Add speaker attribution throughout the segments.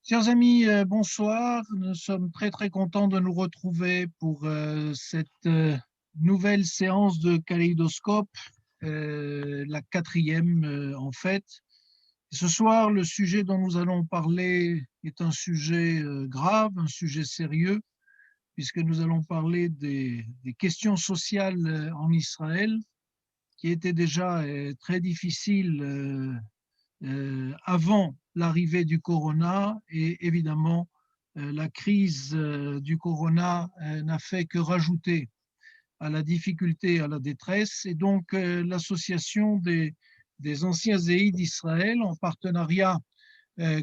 Speaker 1: Chers amis, bonsoir. Nous sommes très contents de nous retrouver pour cette nouvelle séance de Kaléidoscope, la quatrième en fait. Ce soir, le sujet dont nous allons parler est un sujet grave, un sujet sérieux, puisque nous allons parler des questions sociales en Israël, qui étaient déjà très difficiles avant l'arrivée du corona, et évidemment la crise du corona n'a fait que rajouter à la difficulté, à la détresse. Et donc l'association des anciens Zéhi d'Israël, en partenariat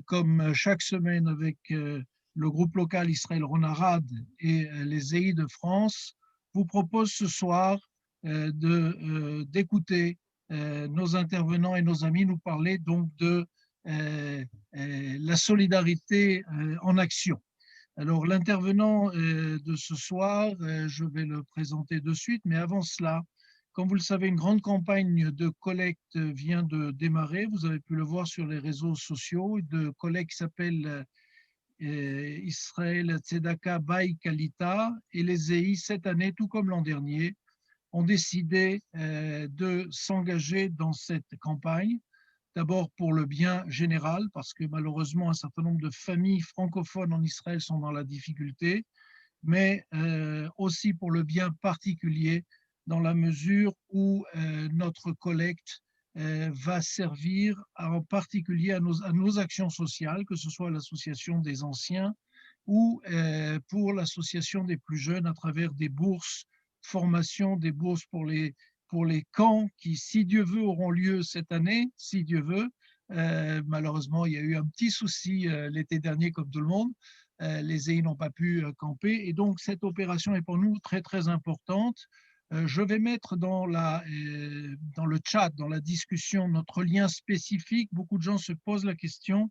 Speaker 1: comme chaque semaine avec le groupe local Israël Ronarad et les Zéhi de France, vous propose ce soir d'écouter nos intervenants et nos amis nous parler donc de la solidarité en action. Alors l'intervenant de ce soir, je vais le présenter de suite, mais avant cela, comme vous le savez, une grande campagne de collecte vient de démarrer. Vous avez pu le voir sur les réseaux sociaux, de collecte qui s'appelle Israël Tzedaka Bay Kalita, et les Zéhi cette année, tout comme l'an dernier, ont décidé de s'engager dans cette campagne. D'abord pour le bien général, parce que malheureusement un certain nombre de familles francophones en Israël sont dans la difficulté, mais aussi pour le bien particulier, dans la mesure où notre collecte va servir en particulier à nos actions sociales, que ce soit l'association des anciens ou pour l'association des plus jeunes à travers des bourses formation, des bourses pour les camps qui, si Dieu veut, auront lieu cette année, si Dieu veut. Malheureusement, il y a eu un petit souci l'été dernier, comme tout le monde. Les Zéhi n'ont pas pu camper. Et donc, cette opération est pour nous très importante. Je vais mettre dans le chat, dans la discussion, notre lien spécifique. Beaucoup de gens se posent la question.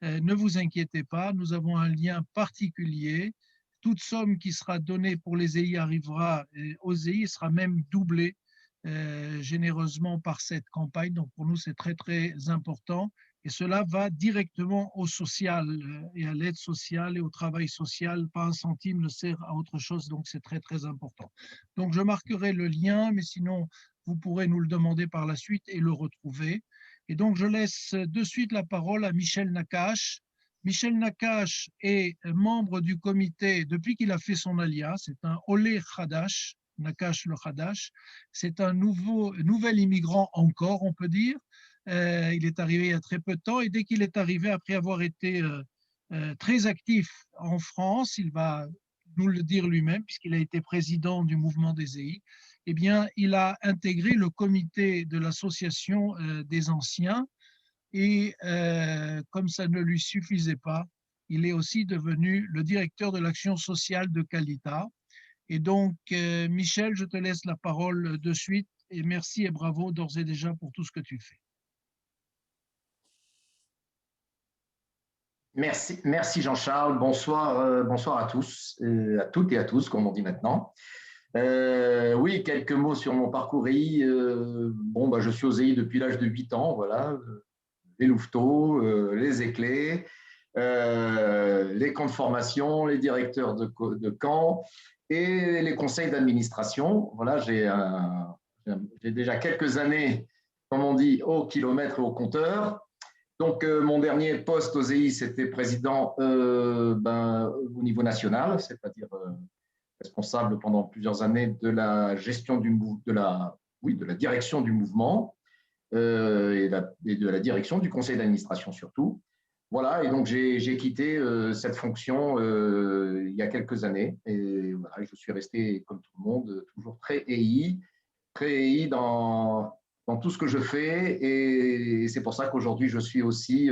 Speaker 1: Ne vous inquiétez pas, nous avons un lien particulier. Toute somme qui sera donnée pour les EI arrivera aux EI, sera même doublée généreusement par cette campagne. Donc pour nous, c'est très important. Et cela va directement au social et à l'aide sociale et au travail social. Pas un centime ne sert à autre chose, donc c'est très important. Donc je marquerai le lien, mais sinon, vous pourrez nous le demander par la suite et le retrouver. Et donc je laisse de suite la parole à Michel Nakache. Michel Nakache est membre du comité depuis qu'il a fait son alia. C'est un Olé Khadash, Nakache le Khadash. C'est un nouvel immigrant encore, on peut dire. Il est arrivé il y a très peu de temps et dès qu'il est arrivé, après avoir été très actif en France, il va nous le dire lui-même, puisqu'il a été président du mouvement des EI, eh bien, il a intégré le comité de l'association des anciens et comme ça ne lui suffisait pas, il est aussi devenu le directeur de l'action sociale de Kalita. Et donc, Michel, je te laisse la parole de suite et merci et bravo d'ores et déjà pour tout ce que tu fais.
Speaker 2: Merci Jean-Charles. Bonsoir à tous, à toutes et à tous, comme on dit maintenant. Oui, quelques mots sur mon parcours EI. Je suis aux EI depuis l'âge de 8 ans, voilà. Les louveteaux, les éclés, les camps de formation, les directeurs de camps et les conseils d'administration. Voilà, j'ai déjà quelques années, comme on dit, au kilomètre et au compteur. Donc, mon dernier poste aux EI, c'était président au niveau national, c'est-à-dire responsable pendant plusieurs années de la gestion de la direction du mouvement et de la direction du conseil d'administration surtout. Voilà, et donc j'ai quitté cette fonction il y a quelques années et voilà, je suis resté comme tout le monde toujours très EI dans tout ce que je fais et c'est pour ça qu'aujourd'hui je suis aussi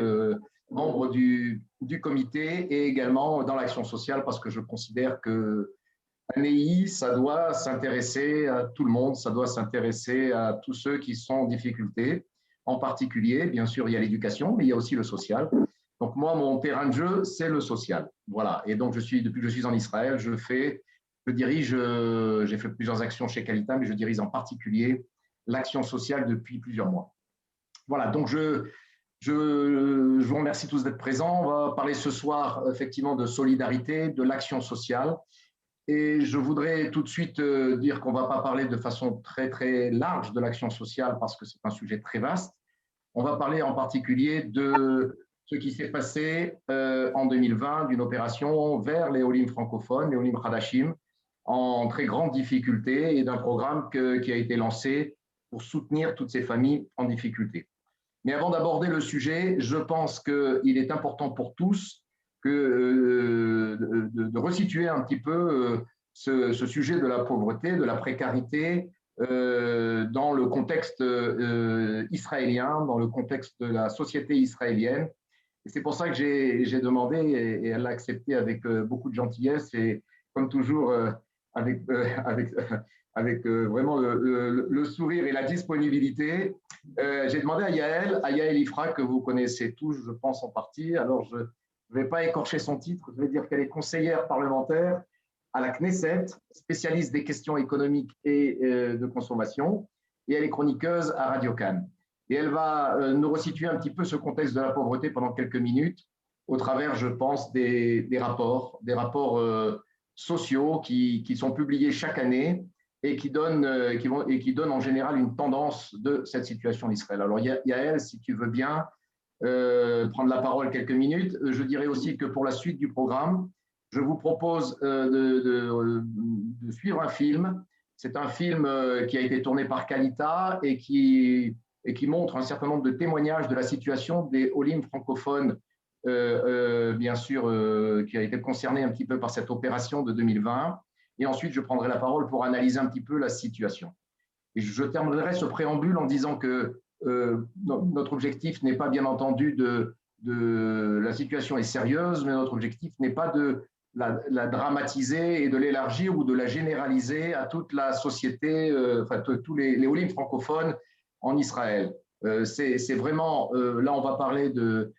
Speaker 2: membre du comité et également dans l'action sociale parce que je considère que un EI, ça doit s'intéresser à tout le monde, ça doit s'intéresser à tous ceux qui sont en difficulté. En particulier, bien sûr, il y a l'éducation, mais il y a aussi le social. Donc moi, mon terrain de jeu, c'est le social. Voilà. Et donc, depuis que je suis en Israël, j'ai fait plusieurs actions chez Kalita, mais je dirige en particulier l'action sociale depuis plusieurs mois. Voilà. Donc, je je vous remercie tous d'être présents. On va parler ce soir effectivement de solidarité, de l'action sociale. Et je voudrais tout de suite dire qu'on ne va pas parler de façon très, très large de l'action sociale parce que c'est un sujet très vaste. On va parler en particulier de ce qui s'est passé en 2020, d'une opération vers les Olim francophones, les Olim Hadashim, en très grande difficulté et d'un programme qui a été lancé pour soutenir toutes ces familles en difficulté. Mais avant d'aborder le sujet, je pense qu'il est important pour tous de resituer un petit peu ce sujet de la pauvreté, de la précarité dans le contexte israélien, dans le contexte de la société israélienne. Et c'est pour ça que j'ai demandé, et elle l'a accepté avec beaucoup de gentillesse, et comme toujours, avec vraiment le sourire et la disponibilité. J'ai demandé à Yael Ifra, que vous connaissez tous, je pense en partie. Alors, je ne vais pas écorcher son titre, je vais dire qu'elle est conseillère parlementaire à la Knesset, spécialiste des questions économiques et de consommation, et elle est chroniqueuse à Radio Cannes. Et elle va nous resituer un petit peu ce contexte de la pauvreté pendant quelques minutes, au travers, je pense, des rapports sociaux qui sont publiés chaque année et qui donnent en général une tendance de cette situation d'Israël. Alors, Yael, si tu veux bien prendre la parole quelques minutes, je dirais aussi que pour la suite du programme, je vous propose de suivre un film. C'est un film qui a été tourné par Kalita et qui montre un certain nombre de témoignages de la situation des Olim francophones, bien sûr, qui a été concerné un petit peu par cette opération de 2020. Et ensuite, je prendrai la parole pour analyser un petit peu la situation. Et je terminerai ce préambule en disant que notre objectif n'est pas, bien entendu, la situation est sérieuse, mais notre objectif n'est pas de la dramatiser et de l'élargir ou de la généraliser à toute la société, enfin tous les Olim francophones en Israël. C'est vraiment, là on va parler de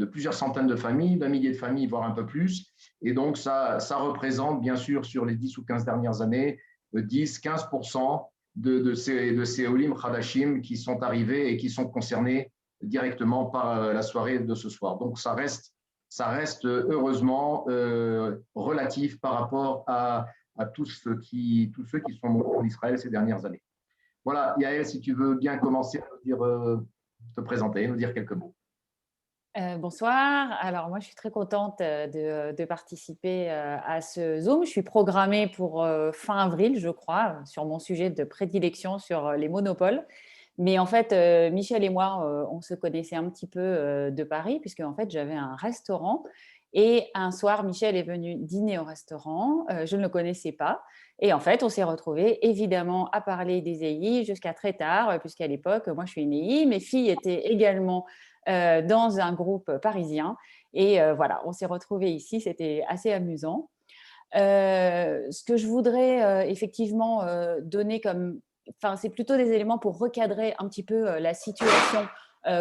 Speaker 2: plusieurs centaines de familles, d'un millier de familles, voire un peu plus. Et donc, ça représente, bien sûr, sur les 10 ou 15 dernières années, 10-15% de ces Olim Hadashim qui sont arrivés et qui sont concernés directement par la soirée de ce soir. Donc, ça reste heureusement relatif par rapport à tous ceux qui sont morts en Israël ces dernières années. Voilà, Yael, si tu veux bien commencer à te présenter, nous dire quelques mots.
Speaker 3: Bonsoir. Alors, moi, je suis très contente de participer à ce Zoom. Je suis programmée pour fin avril, je crois, sur mon sujet de prédilection sur les monopoles. Mais en fait, Michel et moi, on se connaissait un petit peu de Paris, puisque en fait, j'avais un restaurant. Et un soir, Michel est venu dîner au restaurant. Je ne le connaissais pas. Et en fait, on s'est retrouvés évidemment à parler des EI jusqu'à très tard, puisqu'à l'époque, moi, je suis une EI. Mes filles étaient également dans un groupe parisien. Et voilà, on s'est retrouvés ici. C'était assez amusant. Ce que je voudrais effectivement donner comme… Enfin, c'est plutôt des éléments pour recadrer un petit peu la situation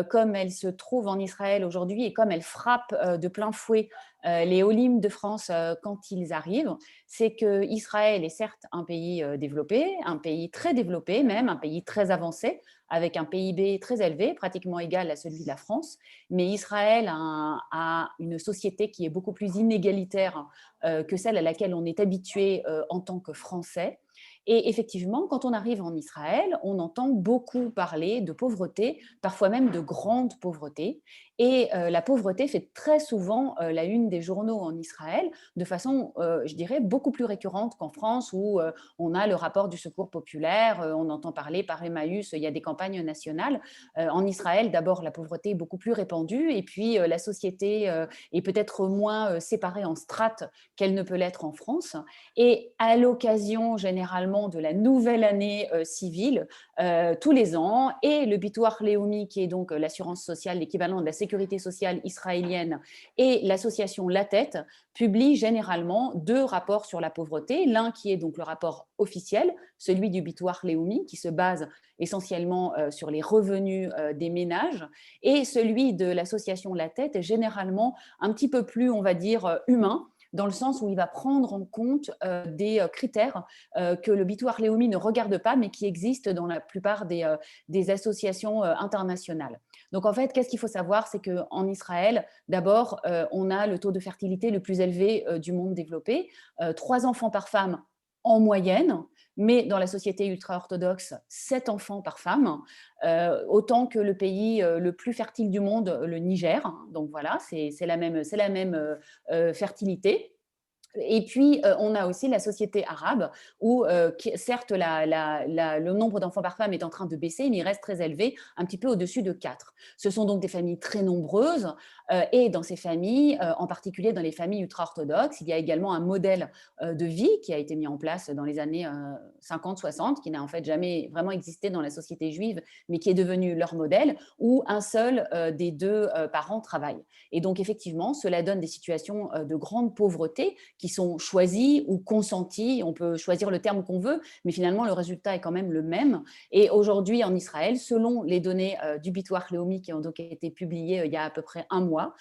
Speaker 3: comme elle se trouve en Israël aujourd'hui et comme elle frappe de plein fouet les Olim de France quand ils arrivent. C'est qu'Israël est certes un pays développé, un pays très développé même, un pays très avancé, avec un PIB très élevé, pratiquement égal à celui de la France. Mais Israël a une société qui est beaucoup plus inégalitaire que celle à laquelle on est habitué en tant que Français. Et effectivement, quand on arrive en Israël, on entend beaucoup parler de pauvreté, parfois même de grande pauvreté. Et la pauvreté fait très souvent la une des journaux en Israël, de façon, je dirais, beaucoup plus récurrente qu'en France, où on a le rapport du Secours populaire, on entend parler par Emmaüs, il y a des campagnes nationales. En Israël, d'abord, la pauvreté est beaucoup plus répandue, et puis la société est peut-être moins séparée en strates qu'elle ne peut l'être en France. Et à l'occasion, généralement, de la nouvelle année civile, tous les ans, et le Bitoach Leumi, qui est donc l'assurance sociale, l'équivalent de la sécurité sociale israélienne, et l'association La Tête publient généralement 2 rapports sur la pauvreté. L'un qui est donc le rapport officiel, celui du Bitoach Leumi, qui se base essentiellement sur les revenus des ménages, et celui de l'association La Tête est généralement un petit peu plus, on va dire, humain, dans le sens où il va prendre en compte des critères que le Bitoach Leumi ne regarde pas, mais qui existent dans la plupart des associations internationales. Donc, en fait, qu'est-ce qu'il faut savoir? C'est qu'en Israël, d'abord, on a le taux de fertilité le plus élevé du monde développé, 3 enfants par femme en moyenne, mais dans la société ultra-orthodoxe, 7 enfants par femme, autant que le pays le plus fertile du monde, le Niger. Donc voilà, c'est la même fertilité. Et puis, on a aussi la société arabe où, certes, le nombre d'enfants par femme est en train de baisser, mais il reste très élevé, un petit peu au-dessus de 4. Ce sont donc des familles très nombreuses et dans ces familles, en particulier dans les familles ultra-orthodoxes, il y a également un modèle de vie qui a été mis en place dans les années 50-60, qui n'a en fait jamais vraiment existé dans la société juive, mais qui est devenu leur modèle, où un seul des deux parents travaille. Et donc, effectivement, cela donne des situations de grande pauvreté qui sont choisis ou consentis. On peut choisir le terme qu'on veut, mais finalement, le résultat est quand même le même. Et aujourd'hui, en Israël, selon les données du Bitoire Leumi qui ont donc été publiées il y a à peu près un mois,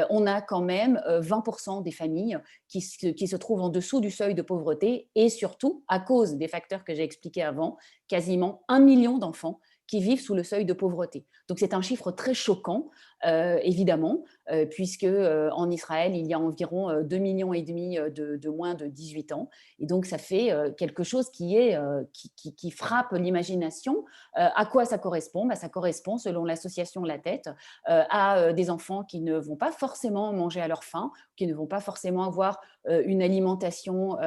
Speaker 3: on a quand même 20% des familles qui se trouvent en dessous du seuil de pauvreté et surtout, à cause des facteurs que j'ai expliqués avant, quasiment 1 million d'enfants qui vivent sous le seuil de pauvreté. Donc, c'est un chiffre très choquant, évidemment, puisque en Israël, il y a environ 2,5 millions de moins de 18 ans. Et donc, ça fait quelque chose qui frappe l'imagination. À quoi ça correspond? Ça correspond, selon l'association La Tête, à des enfants qui ne vont pas forcément manger à leur faim, qui ne vont pas forcément avoir une alimentation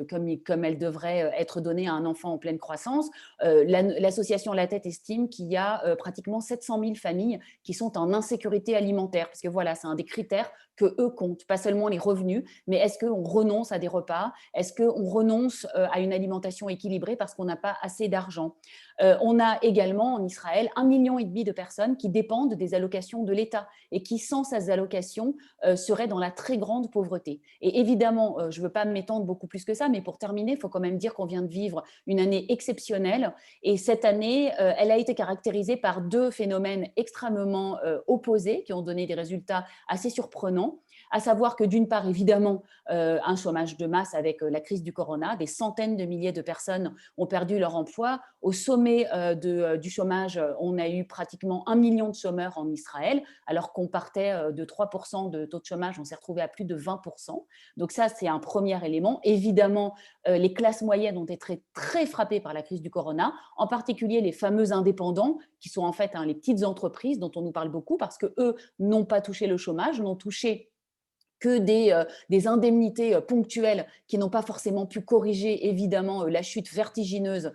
Speaker 3: comme elle devrait être donnée à un enfant en pleine croissance. L'association La Tête estime qu'il y a pratiquement 700 000 familles qui sont en insécurité alimentaire, parce que voilà, c'est un des critères que eux comptent, pas seulement les revenus, mais est-ce qu'on renonce à des repas? Est-ce qu'on renonce à une alimentation équilibrée parce qu'on n'a pas assez d'argent? On a également en Israël 1,5 million de personnes qui dépendent des allocations de l'État et qui, sans ces allocations, seraient dans la très grande pauvreté. Et évidemment, je ne veux pas m'étendre beaucoup plus que ça, mais pour terminer, il faut quand même dire qu'on vient de vivre une année exceptionnelle. Et cette année, elle a été caractérisée par 2 phénomènes extrêmement opposés qui ont donné des résultats assez surprenants. À savoir que d'une part, évidemment, un chômage de masse avec la crise du corona, des centaines de milliers de personnes ont perdu leur emploi. Au sommet du chômage, on a eu pratiquement 1 million de chômeurs en Israël, alors qu'on partait de 3% de taux de chômage, on s'est retrouvé à plus de 20%. Donc ça, c'est un premier élément. Évidemment, les classes moyennes ont été très, très frappées par la crise du corona, en particulier les fameux indépendants, qui sont en fait les petites entreprises dont on nous parle beaucoup, parce qu'eux n'ont pas touché le chômage, n'ont touché que des indemnités ponctuelles qui n'ont pas forcément pu corriger évidemment la chute vertigineuse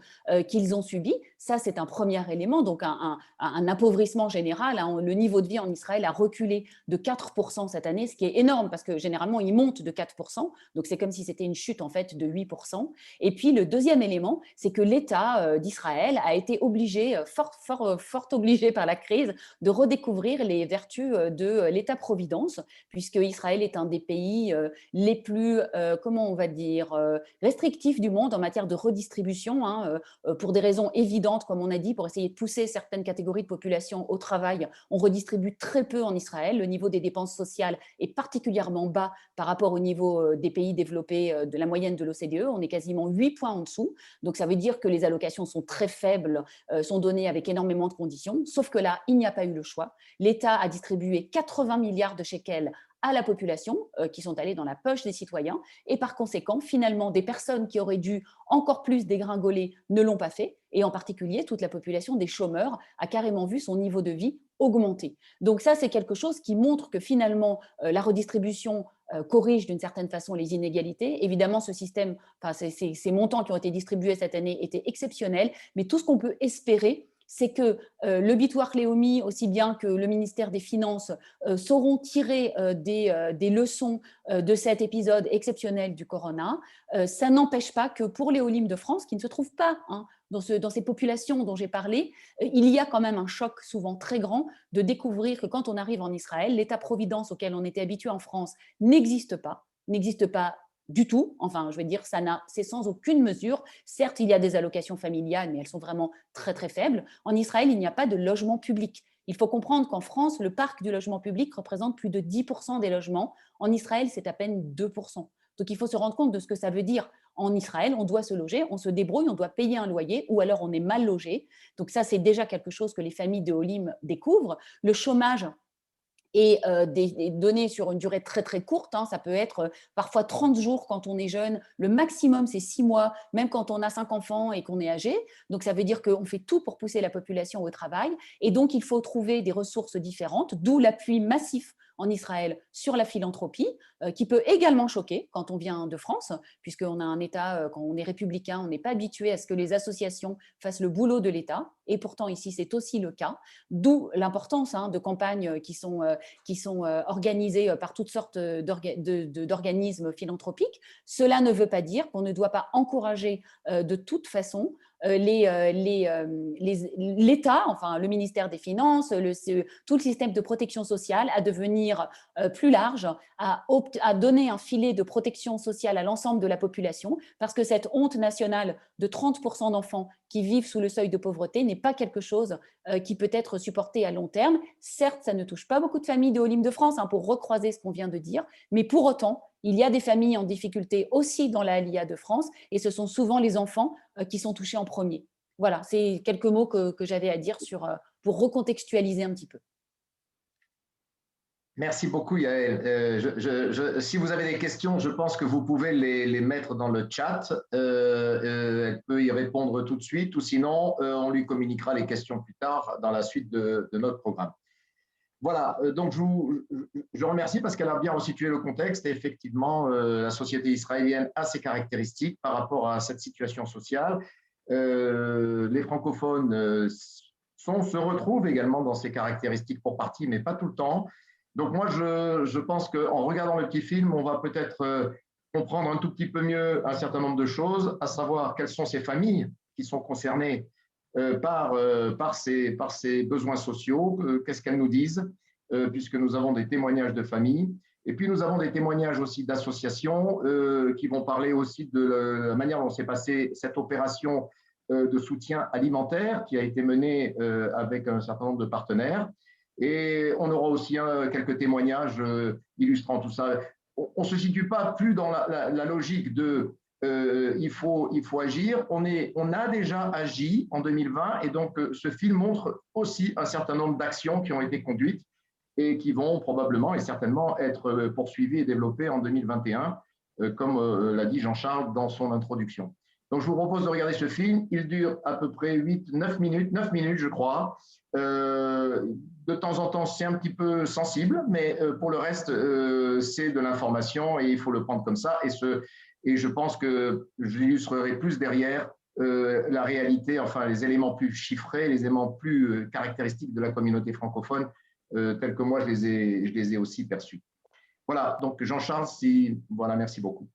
Speaker 3: qu'ils ont subie. Ça, c'est un premier élément, donc un appauvrissement général. Le niveau de vie en Israël a reculé de 4% cette année, ce qui est énorme parce que généralement, il monte de 4%. Donc, c'est comme si c'était une chute en fait de 8%. Et puis, le deuxième élément, c'est que l'État d'Israël a été obligé, fort obligé par la crise, de redécouvrir les vertus de l'État-providence, puisque Israël est un des pays les plus, comment on va dire, restrictifs du monde en matière de redistribution, pour des raisons évidentes, comme on a dit, pour essayer de pousser certaines catégories de population au travail. On redistribue très peu en Israël. Le niveau des dépenses sociales est particulièrement bas par rapport au niveau des pays développés de la moyenne de l'OCDE. On est quasiment 8 points en dessous. Donc, ça veut dire que les allocations sont très faibles, sont données avec énormément de conditions. Sauf que là, il n'y a pas eu le choix. L'État a distribué 80 milliards de shekels à la population qui sont allés dans la poche des citoyens et par conséquent, finalement, des personnes qui auraient dû encore plus dégringoler ne l'ont pas fait et en particulier, toute la population des chômeurs a carrément vu son niveau de vie augmenter. Donc ça, c'est quelque chose qui montre que finalement, la redistribution corrige d'une certaine façon les inégalités. Évidemment, ce système, ces montants qui ont été distribués cette année étaient exceptionnels, mais tout ce qu'on peut espérer, c'est que le Bitoire Leumi, aussi bien que le ministère des Finances, sauront tirer des leçons de cet épisode exceptionnel du corona. Ça n'empêche pas que pour les Olim de France, qui ne se trouvent pas dans ces populations dont j'ai parlé, il y a quand même un choc souvent très grand de découvrir que quand on arrive en Israël, l'État-providence auquel on était habitué en France n'existe pas du tout. Enfin, je vais dire, c'est sans aucune mesure. Certes, il y a des allocations familiales, mais elles sont vraiment très, très faibles. En Israël, il n'y a pas de logement public. Il faut comprendre qu'en France, le parc du logement public représente plus de 10% des logements. En Israël, c'est à peine 2%. Donc, il faut se rendre compte de ce que ça veut dire en Israël, on doit se loger, on se débrouille, on doit payer un loyer ou alors on est mal logé. Donc ça, c'est déjà quelque chose que les familles de Olim découvrent. Le chômage et des données sur une durée très très courte, ça peut être parfois 30 jours quand on est jeune, le maximum c'est 6 mois, même quand on a 5 enfants et qu'on est âgé. Donc ça veut dire qu'on fait tout pour pousser la population au travail et donc il faut trouver des ressources différentes, d'où l'appui massif en Israël sur la philanthropie, qui peut également choquer quand on vient de France, puisqu'on a un État, quand on est républicain, on n'est pas habitué à ce que les associations fassent le boulot de l'État, et pourtant ici c'est aussi le cas, d'où l'importance de campagnes qui sont organisées par toutes sortes d'organismes philanthropiques. Cela ne veut pas dire qu'on ne doit pas encourager de toute façon l'État, enfin le ministère des Finances, tout le système de protection sociale à devenir plus large, à donner un filet de protection sociale à l'ensemble de la population, parce que cette honte nationale de 30% d'enfants qui vivent sous le seuil de pauvreté n'est pas quelque chose qui peut être supporté à long terme. Certes, ça ne touche pas beaucoup de familles de Olim de France, pour recroiser ce qu'on vient de dire, mais pour autant, il y a des familles en difficulté aussi dans la Aliyah de France, et ce sont souvent les enfants qui sont touchés en premier. Voilà, c'est quelques mots que j'avais à dire pour recontextualiser un petit peu.
Speaker 2: Merci beaucoup, Yael. Si vous avez des questions, je pense que vous pouvez les mettre dans le chat. Elle peut y répondre tout de suite, ou sinon, on lui communiquera les questions plus tard dans la suite de notre programme. Voilà, donc je remercie parce qu'elle a bien resitué le contexte. Et effectivement, la société israélienne a ses caractéristiques par rapport à cette situation sociale. Les francophones se retrouvent également dans ces caractéristiques pour partie, mais pas tout le temps. Donc moi, je pense qu'en regardant le petit film, on va peut-être comprendre un tout petit peu mieux un certain nombre de choses, à savoir quelles sont ces familles qui sont concernées par ces besoins sociaux, qu'est-ce qu'elles nous disent, puisque nous avons des témoignages de familles. Et puis, nous avons des témoignages aussi d'associations qui vont parler aussi de la manière dont s'est passée cette opération de soutien alimentaire qui a été menée avec un certain nombre de partenaires. Et on aura aussi quelques témoignages illustrant tout ça. On ne se situe pas plus dans la logique de il faut agir. On a déjà agi en 2020 et donc ce film montre aussi un certain nombre d'actions qui ont été conduites et qui vont probablement et certainement être poursuivies et développées en 2021, comme l'a dit Jean-Charles dans son introduction. Donc je vous propose de regarder ce film. Il dure à peu près 9 minutes je crois. De temps en temps, c'est un petit peu sensible, mais pour le reste, c'est de l'information et il faut le prendre comme ça. Et je pense que je l'illustrerai plus derrière la réalité, enfin les éléments plus chiffrés, les éléments plus caractéristiques de la communauté francophone, tels que moi je les ai aussi perçus. Voilà, donc Jean-Charles, voilà, merci beaucoup.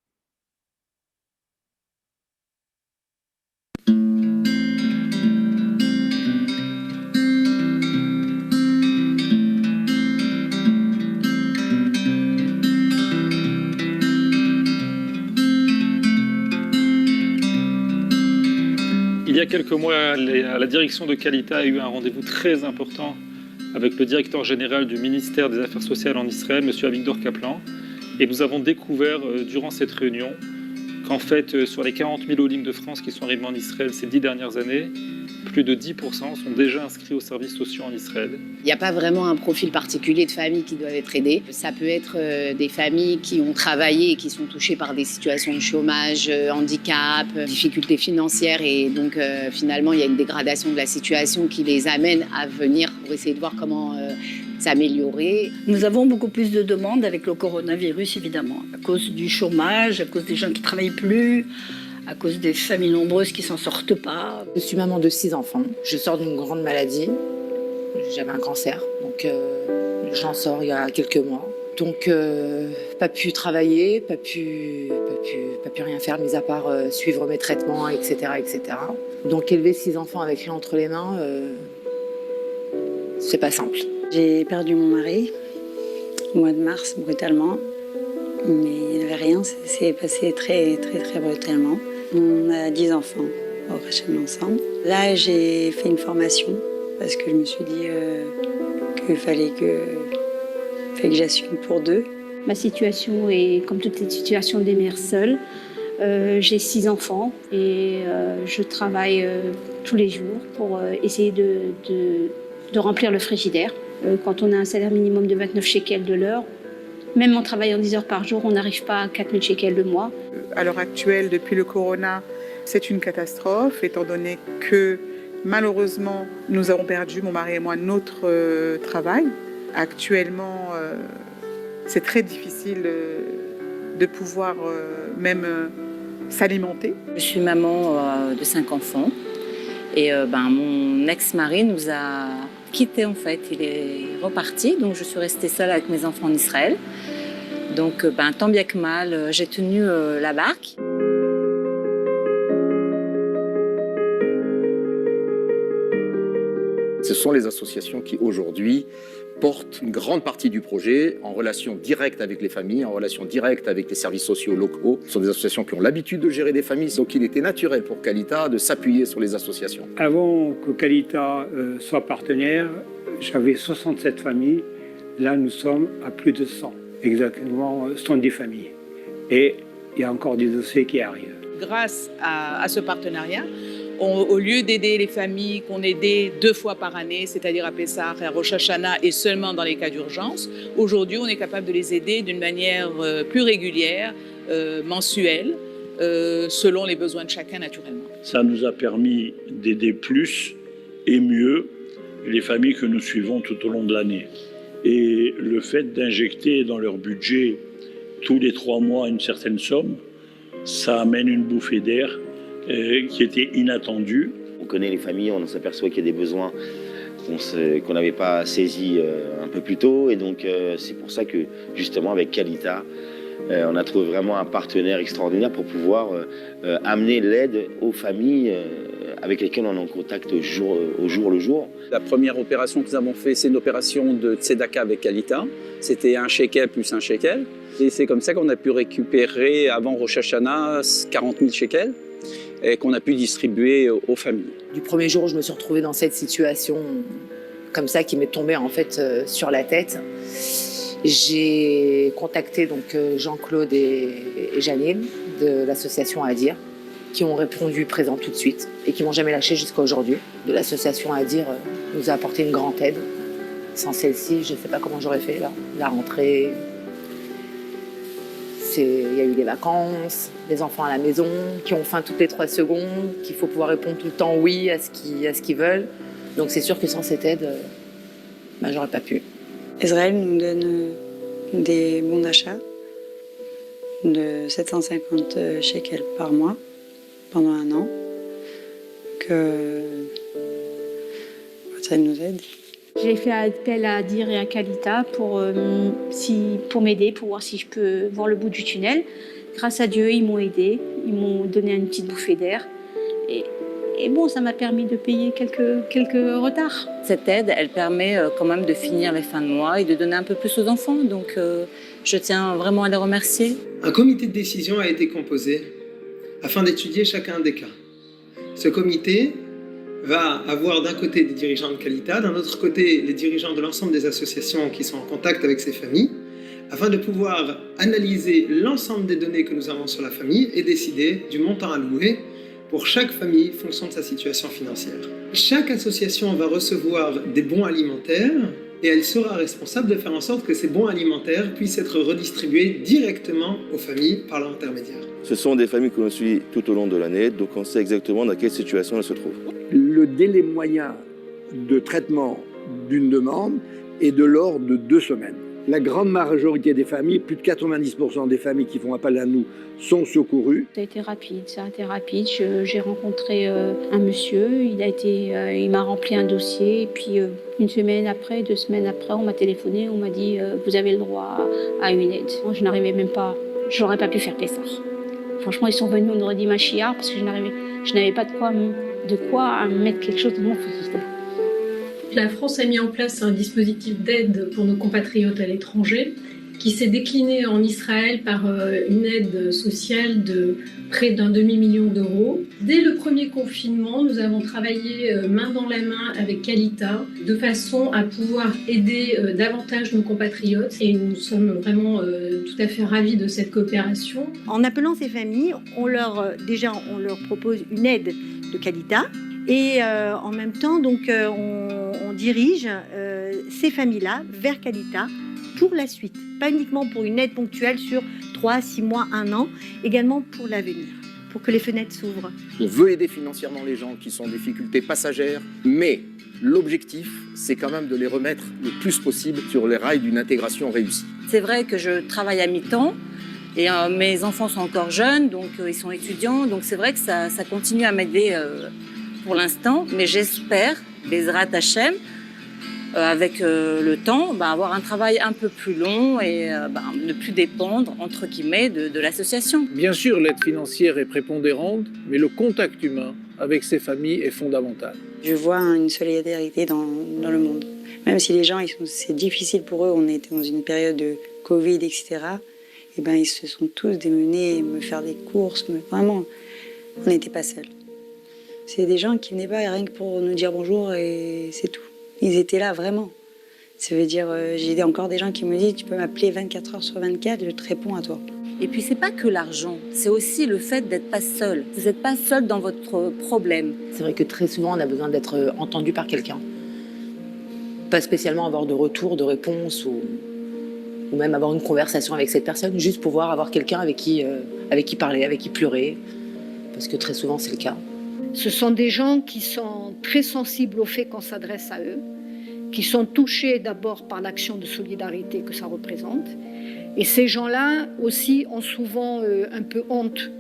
Speaker 4: Il y a quelques mois, la direction de Qualita a eu un rendez-vous très important avec le directeur général du ministère des Affaires sociales en Israël, M. Avigdor Kaplan. Et nous avons découvert durant cette réunion qu'en fait, sur les 40 000 Olim de France qui sont arrivés en Israël ces 10 dernières années, plus de 10% sont déjà inscrits aux services sociaux en Israël.
Speaker 5: Il n'y a pas vraiment un profil particulier de famille qui doivent être aidées. Ça peut être des familles qui ont travaillé et qui sont touchées par des situations de chômage, handicap, difficultés financières. Et donc, finalement, il y a une dégradation de la situation qui les amène à venir pour essayer de voir comment s'améliorer.
Speaker 6: Nous avons beaucoup plus de demandes avec le coronavirus, évidemment, à cause du chômage, à cause des gens qui ne travaillent plus, à cause des familles nombreuses qui ne s'en sortent pas.
Speaker 7: Je suis maman de 6 enfants. Je sors d'une grande maladie. J'avais un cancer, donc j'en sors il y a quelques mois. Donc, pas pu travailler, pas pu rien faire, mis à part suivre mes traitements, etc., etc. Donc, élever 6 enfants avec rien entre les mains, c'est pas simple.
Speaker 6: J'ai perdu mon mari au mois de mars, brutalement. Mais il n'y avait rien, c'est passé très, très, très brutalement. On a 10 enfants au Hachem ensemble. Là, j'ai fait une formation parce que je me suis dit qu'il fallait que j'assume pour 2.
Speaker 8: Ma situation est comme toutes les situations des mères seules. J'ai 6 enfants et je travaille tous les jours pour essayer de remplir le frigidaire. Quand on a un salaire minimum de 29 shekels de l'heure, même en travaillant 10 heures par jour, on n'arrive pas à 4000 shekels le mois.
Speaker 9: À l'heure actuelle, depuis le corona, c'est une catastrophe, étant donné que malheureusement, nous avons perdu, mon mari et moi, notre travail. Actuellement, c'est très difficile de pouvoir même s'alimenter.
Speaker 6: Je suis maman de 5 enfants et mon ex-mari nous a quittés en fait. Il est reparti, donc je suis restée seule avec mes enfants en Israël. Donc tant bien que mal, j'ai tenu la barque.
Speaker 10: Ce sont les associations qui aujourd'hui portent une grande partie du projet en relation directe avec les familles, en relation directe avec les services sociaux locaux. Ce sont des associations qui ont l'habitude de gérer des familles, donc il était naturel pour Qualita de s'appuyer sur les associations.
Speaker 11: Avant que Qualita soit partenaire, j'avais 67 familles. Là, nous sommes à plus de 100, exactement 110 familles. Et il y a encore des dossiers qui arrivent.
Speaker 12: Grâce à ce partenariat, au lieu d'aider les familles qu'on aidait 2 fois par année, c'est-à-dire à Pessah et à Rosh Hashanah et seulement dans les cas d'urgence, aujourd'hui on est capable de les aider d'une manière plus régulière, mensuelle, selon les besoins de chacun naturellement.
Speaker 13: Ça nous a permis d'aider plus et mieux les familles que nous suivons tout au long de l'année. Et le fait d'injecter dans leur budget tous les 3 mois une certaine somme, ça amène une bouffée d'air qui était inattendue.
Speaker 14: On connaît les familles, on s'aperçoit qu'il y a des besoins qu'on n'avait pas saisis un peu plus tôt. Et donc c'est pour ça que justement avec Qualita, on a trouvé vraiment un partenaire extraordinaire pour pouvoir amener l'aide aux familles avec lesquelles on est en contact au jour le jour.
Speaker 15: La première opération que nous avons faite, c'est une opération de tzedaka avec Qualita. C'était 1 shekel plus 1 shekel. Et c'est comme ça qu'on a pu récupérer avant Rosh Hashanah 40 000 shekels et qu'on a pu distribuer aux familles.
Speaker 7: Du premier jour où je me suis retrouvée dans cette situation comme ça qui m'est tombée en fait sur la tête, j'ai contacté donc Jean-Claude et Janine de l'association Adir qui ont répondu présent tout de suite et qui m'ont jamais lâché jusqu'à aujourd'hui. De l'association Adir nous a apporté une grande aide. Sans celle-ci, je ne sais pas comment j'aurais fait là. La rentrée, il y a eu les vacances, les enfants à la maison qui ont faim toutes les 3 secondes, qu'il faut pouvoir répondre tout le temps oui à ce qu'ils veulent. Donc c'est sûr que sans cette aide, j'aurais pas pu.
Speaker 6: Israël nous donne des bons d'achat de 750 shekels par mois pendant 1 an. Ça nous aide.
Speaker 8: J'ai fait appel à Adir et à Qualita pour m'aider, pour voir si je peux voir le bout du tunnel. Grâce à Dieu, ils m'ont aidé, ils m'ont donné une petite bouffée d'air. Et bon, ça m'a permis de payer quelques retards.
Speaker 6: Cette aide, elle permet quand même de finir les fins de mois et de donner un peu plus aux enfants. Donc je tiens vraiment à les remercier.
Speaker 16: Un comité de décision a été composé afin d'étudier chacun des cas. Ce comité va avoir d'un côté des dirigeants de Qualita, d'un autre côté les dirigeants de l'ensemble des associations qui sont en contact avec ces familles, afin de pouvoir analyser l'ensemble des données que nous avons sur la famille et décider du montant alloué pour chaque famille en fonction de sa situation financière. Chaque association va recevoir des bons alimentaires et elle sera responsable de faire en sorte que ces bons alimentaires puissent être redistribués directement aux familles par leur intermédiaire.
Speaker 17: Ce sont des familles que l'on suit tout au long de l'année, donc on sait exactement dans quelle situation elles se trouvent.
Speaker 18: Le délai moyen de traitement d'une demande est de l'ordre de 2 semaines. La grande majorité des familles, plus de 90% des familles qui font appel à nous, sont secourues.
Speaker 8: Ça a été rapide. J'ai rencontré un monsieur, il m'a rempli un dossier. Et puis 1 semaine après, 2 semaines après, on m'a téléphoné, on m'a dit vous avez le droit à une aide. Moi, je n'arrivais même pas, j'aurais pas pu faire Pessah. Franchement, ils sont venus, on aurait dit Mashiach, parce que je n'avais pas de quoi mettre quelque chose dans mon frigidaire.
Speaker 19: La France a mis en place un dispositif d'aide pour nos compatriotes à l'étranger qui s'est déclinée en Israël par une aide sociale de près d'un demi-million d'euros. Dès le premier confinement, nous avons travaillé main dans la main avec Qualita de façon à pouvoir aider davantage nos compatriotes et nous sommes vraiment tout à fait ravis de cette coopération.
Speaker 20: En appelant ces familles, on leur propose une aide de Qualita et en même temps donc, on dirige ces familles-là vers Qualita pour la suite, pas uniquement pour une aide ponctuelle sur 3, 6 mois, 1 an, également pour l'avenir, pour que les fenêtres s'ouvrent.
Speaker 10: On veut aider financièrement les gens qui sont en difficulté passagère, mais l'objectif, c'est quand même de les remettre le plus possible sur les rails d'une intégration réussie.
Speaker 21: C'est vrai que je travaille à mi-temps et mes enfants sont encore jeunes, donc ils sont étudiants, donc c'est vrai que ça continue à m'aider pour l'instant, mais j'espère, Bezrat Hachem, avec le temps, avoir un travail un peu plus long et ne plus dépendre, entre guillemets, de l'association.
Speaker 22: Bien sûr, l'aide financière est prépondérante, mais le contact humain avec ces familles est fondamental.
Speaker 6: Je vois une solidarité dans le monde. Même si les gens, c'est difficile pour eux, on était dans une période de Covid, etc., et ils se sont tous démenés, me faire des courses, vraiment, on n'était pas seuls. C'est des gens qui venaient pas rien que pour nous dire bonjour et c'est tout. Ils étaient là, vraiment. Ça veut dire, j'ai encore des gens qui me disent, tu peux m'appeler 24 heures sur 24, je te réponds à toi.
Speaker 21: Et puis, c'est pas que l'argent, c'est aussi le fait d'être pas seul. Vous n'êtes pas seul dans votre problème.
Speaker 7: C'est vrai que très souvent, on a besoin d'être entendu par quelqu'un. Pas spécialement avoir de retour, de réponse ou même avoir une conversation avec cette personne, juste pouvoir avoir quelqu'un avec qui parler, avec qui pleurer. Parce que très souvent, c'est le cas.
Speaker 23: Ce sont des gens qui sont très sensibles au fait qu'on s'adresse à eux, qui sont touchés d'abord par l'action de solidarité que ça représente. Et ces gens-là aussi ont souvent un peu honte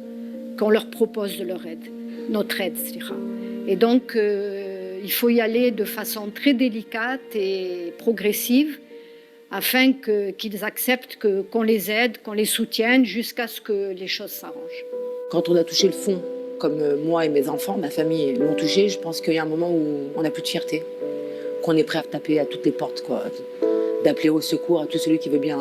Speaker 23: qu'on leur propose de leur aide, notre aide, c'est-à-dire. Et donc, il faut y aller de façon très délicate et progressive afin qu'ils acceptent qu'on les aide, qu'on les soutienne jusqu'à ce que les choses s'arrangent.
Speaker 7: Quand on a touché le fond, comme moi et mes enfants, ma famille l'ont touché, je pense qu'il y a un moment où on n'a plus de fierté, qu'on est prêt à taper à toutes les portes, quoi, d'appeler au secours à tout celui qui veut bien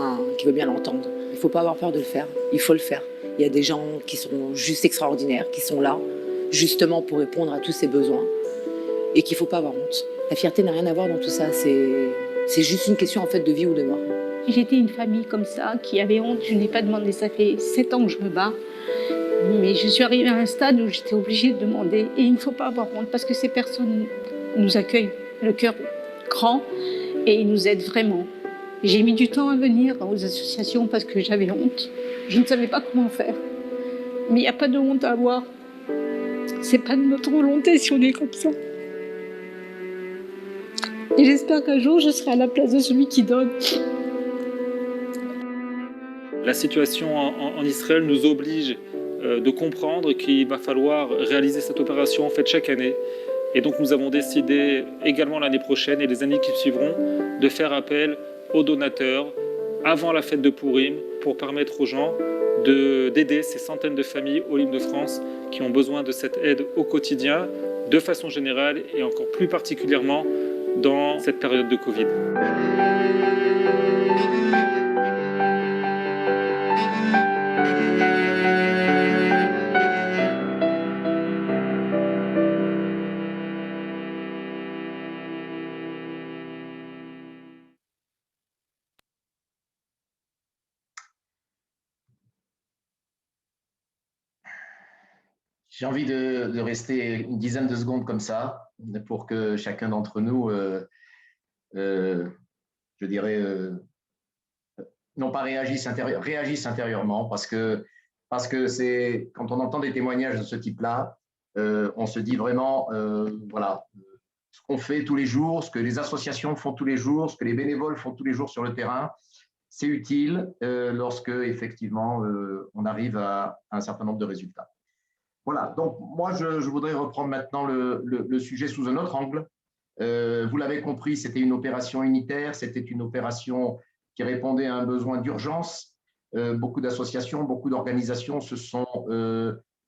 Speaker 7: l'entendre. Il ne faut pas avoir peur de le faire, il faut le faire. Il y a des gens qui sont juste extraordinaires, qui sont là, justement pour répondre à tous ces besoins, et qu'il ne faut pas avoir honte. La fierté n'a rien à voir dans tout ça, c'est juste une question en fait de vie ou de mort.
Speaker 8: J'étais une famille comme ça, qui avait honte, je n'ai pas demandé, ça fait 7 ans que je me bats. Mais je suis arrivée à un stade où j'étais obligée de demander. Et il ne faut pas avoir honte parce que ces personnes nous accueillent le cœur grand et ils nous aident vraiment. J'ai mis du temps à venir aux associations parce que j'avais honte. Je ne savais pas comment faire. Mais il n'y a pas de honte à avoir. C'est pas de notre volonté si on est comme ça. Et j'espère qu'un jour je serai à la place de celui qui donne.
Speaker 4: La situation en Israël nous oblige de comprendre qu'il va falloir réaliser cette opération en fait chaque année. Et donc nous avons décidé également l'année prochaine et les années qui suivront de faire appel aux donateurs avant la fête de Pourim pour permettre aux gens d'aider ces centaines de familles au l'Île-de-France qui ont besoin de cette aide au quotidien, de façon générale et encore plus particulièrement dans cette période de Covid.
Speaker 2: J'ai envie de rester une dizaine de secondes comme ça pour que chacun d'entre nous, je dirais, non pas réagisse intérieurement parce que c'est quand on entend des témoignages de ce type-là, on se dit vraiment, voilà, ce qu'on fait tous les jours, ce que les associations font tous les jours, ce que les bénévoles font tous les jours sur le terrain, c'est utile lorsque effectivement on arrive à un certain nombre de résultats. Voilà, donc moi je voudrais reprendre maintenant le sujet sous un autre angle. Vous l'avez compris, c'était une opération unitaire, c'était une opération qui répondait à un besoin d'urgence. Beaucoup d'associations, beaucoup d'organisations se sont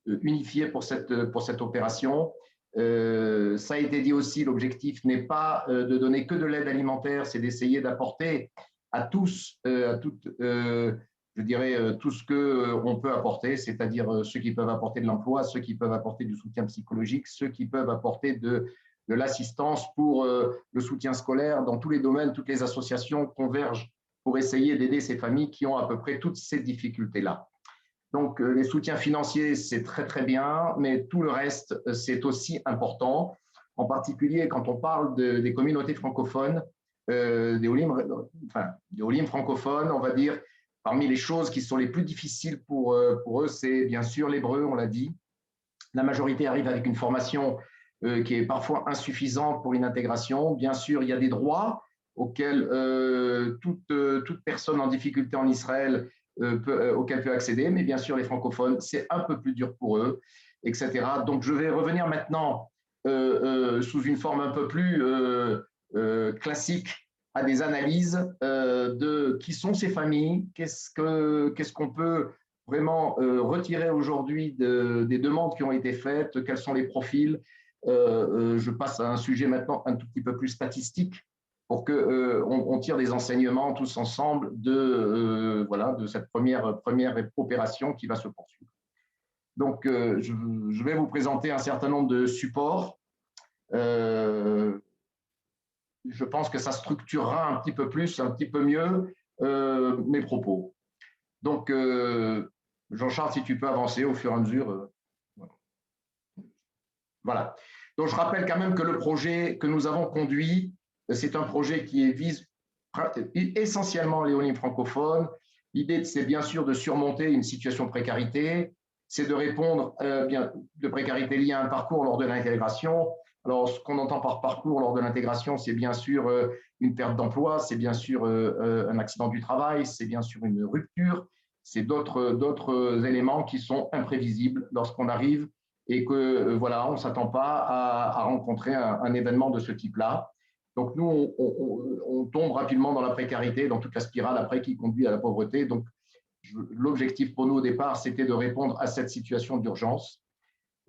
Speaker 2: unifiées pour cette opération. Ça a été dit aussi, l'objectif n'est pas de donner que de l'aide alimentaire, c'est d'essayer d'apporter à tous, à toutes, je dirais, tout ce qu'on peut apporter, c'est-à-dire ceux qui peuvent apporter de l'emploi, ceux qui peuvent apporter du soutien psychologique, ceux qui peuvent apporter de l'assistance pour le soutien scolaire. Dans tous les domaines, toutes les associations convergent pour essayer d'aider ces familles qui ont à peu près toutes ces difficultés-là. Donc, les soutiens financiers, c'est très, très bien, mais tout le reste, c'est aussi important. En particulier, quand on parle des communautés francophones, des Olim francophones, on va dire, parmi les choses qui sont les plus difficiles pour eux, c'est bien sûr l'hébreu, on l'a dit. La majorité arrive avec une formation qui est parfois insuffisante pour une intégration. Bien sûr, il y a des droits auxquels toute personne en difficulté en Israël auquel peut accéder, mais bien sûr, les francophones, c'est un peu plus dur pour eux, etc. Donc, je vais revenir maintenant sous une forme un peu plus classique à des analyses de qui sont ces familles, qu'est-ce qu'on peut vraiment retirer aujourd'hui des demandes qui ont été faites, quels sont les profils. Je passe à un sujet maintenant un tout petit peu plus statistique pour qu'on tire des enseignements tous ensemble de cette première opération qui va se poursuivre. Donc, je vais vous présenter un certain nombre de supports. Je pense que ça structurera un petit peu plus, un petit peu mieux mes propos. Donc, Jean-Charles, si tu peux avancer au fur et à mesure. Voilà. Donc, je rappelle quand même que le projet que nous avons conduit, c'est un projet qui vise essentiellement les Olim francophones. L'idée, c'est bien sûr de surmonter une situation de précarité, c'est de répondre de précarité liée à un parcours lors de l'intégration. Alors, ce qu'on entend par parcours lors de l'intégration, c'est bien sûr une perte d'emploi, c'est bien sûr un accident du travail, c'est bien sûr une rupture, c'est d'autres éléments qui sont imprévisibles lorsqu'on arrive et que voilà, on ne s'attend pas à rencontrer un événement de ce type-là. Donc, nous, on tombe rapidement dans la précarité, dans toute la spirale après qui conduit à la pauvreté. Donc, l'objectif pour nous au départ, c'était de répondre à cette situation d'urgence.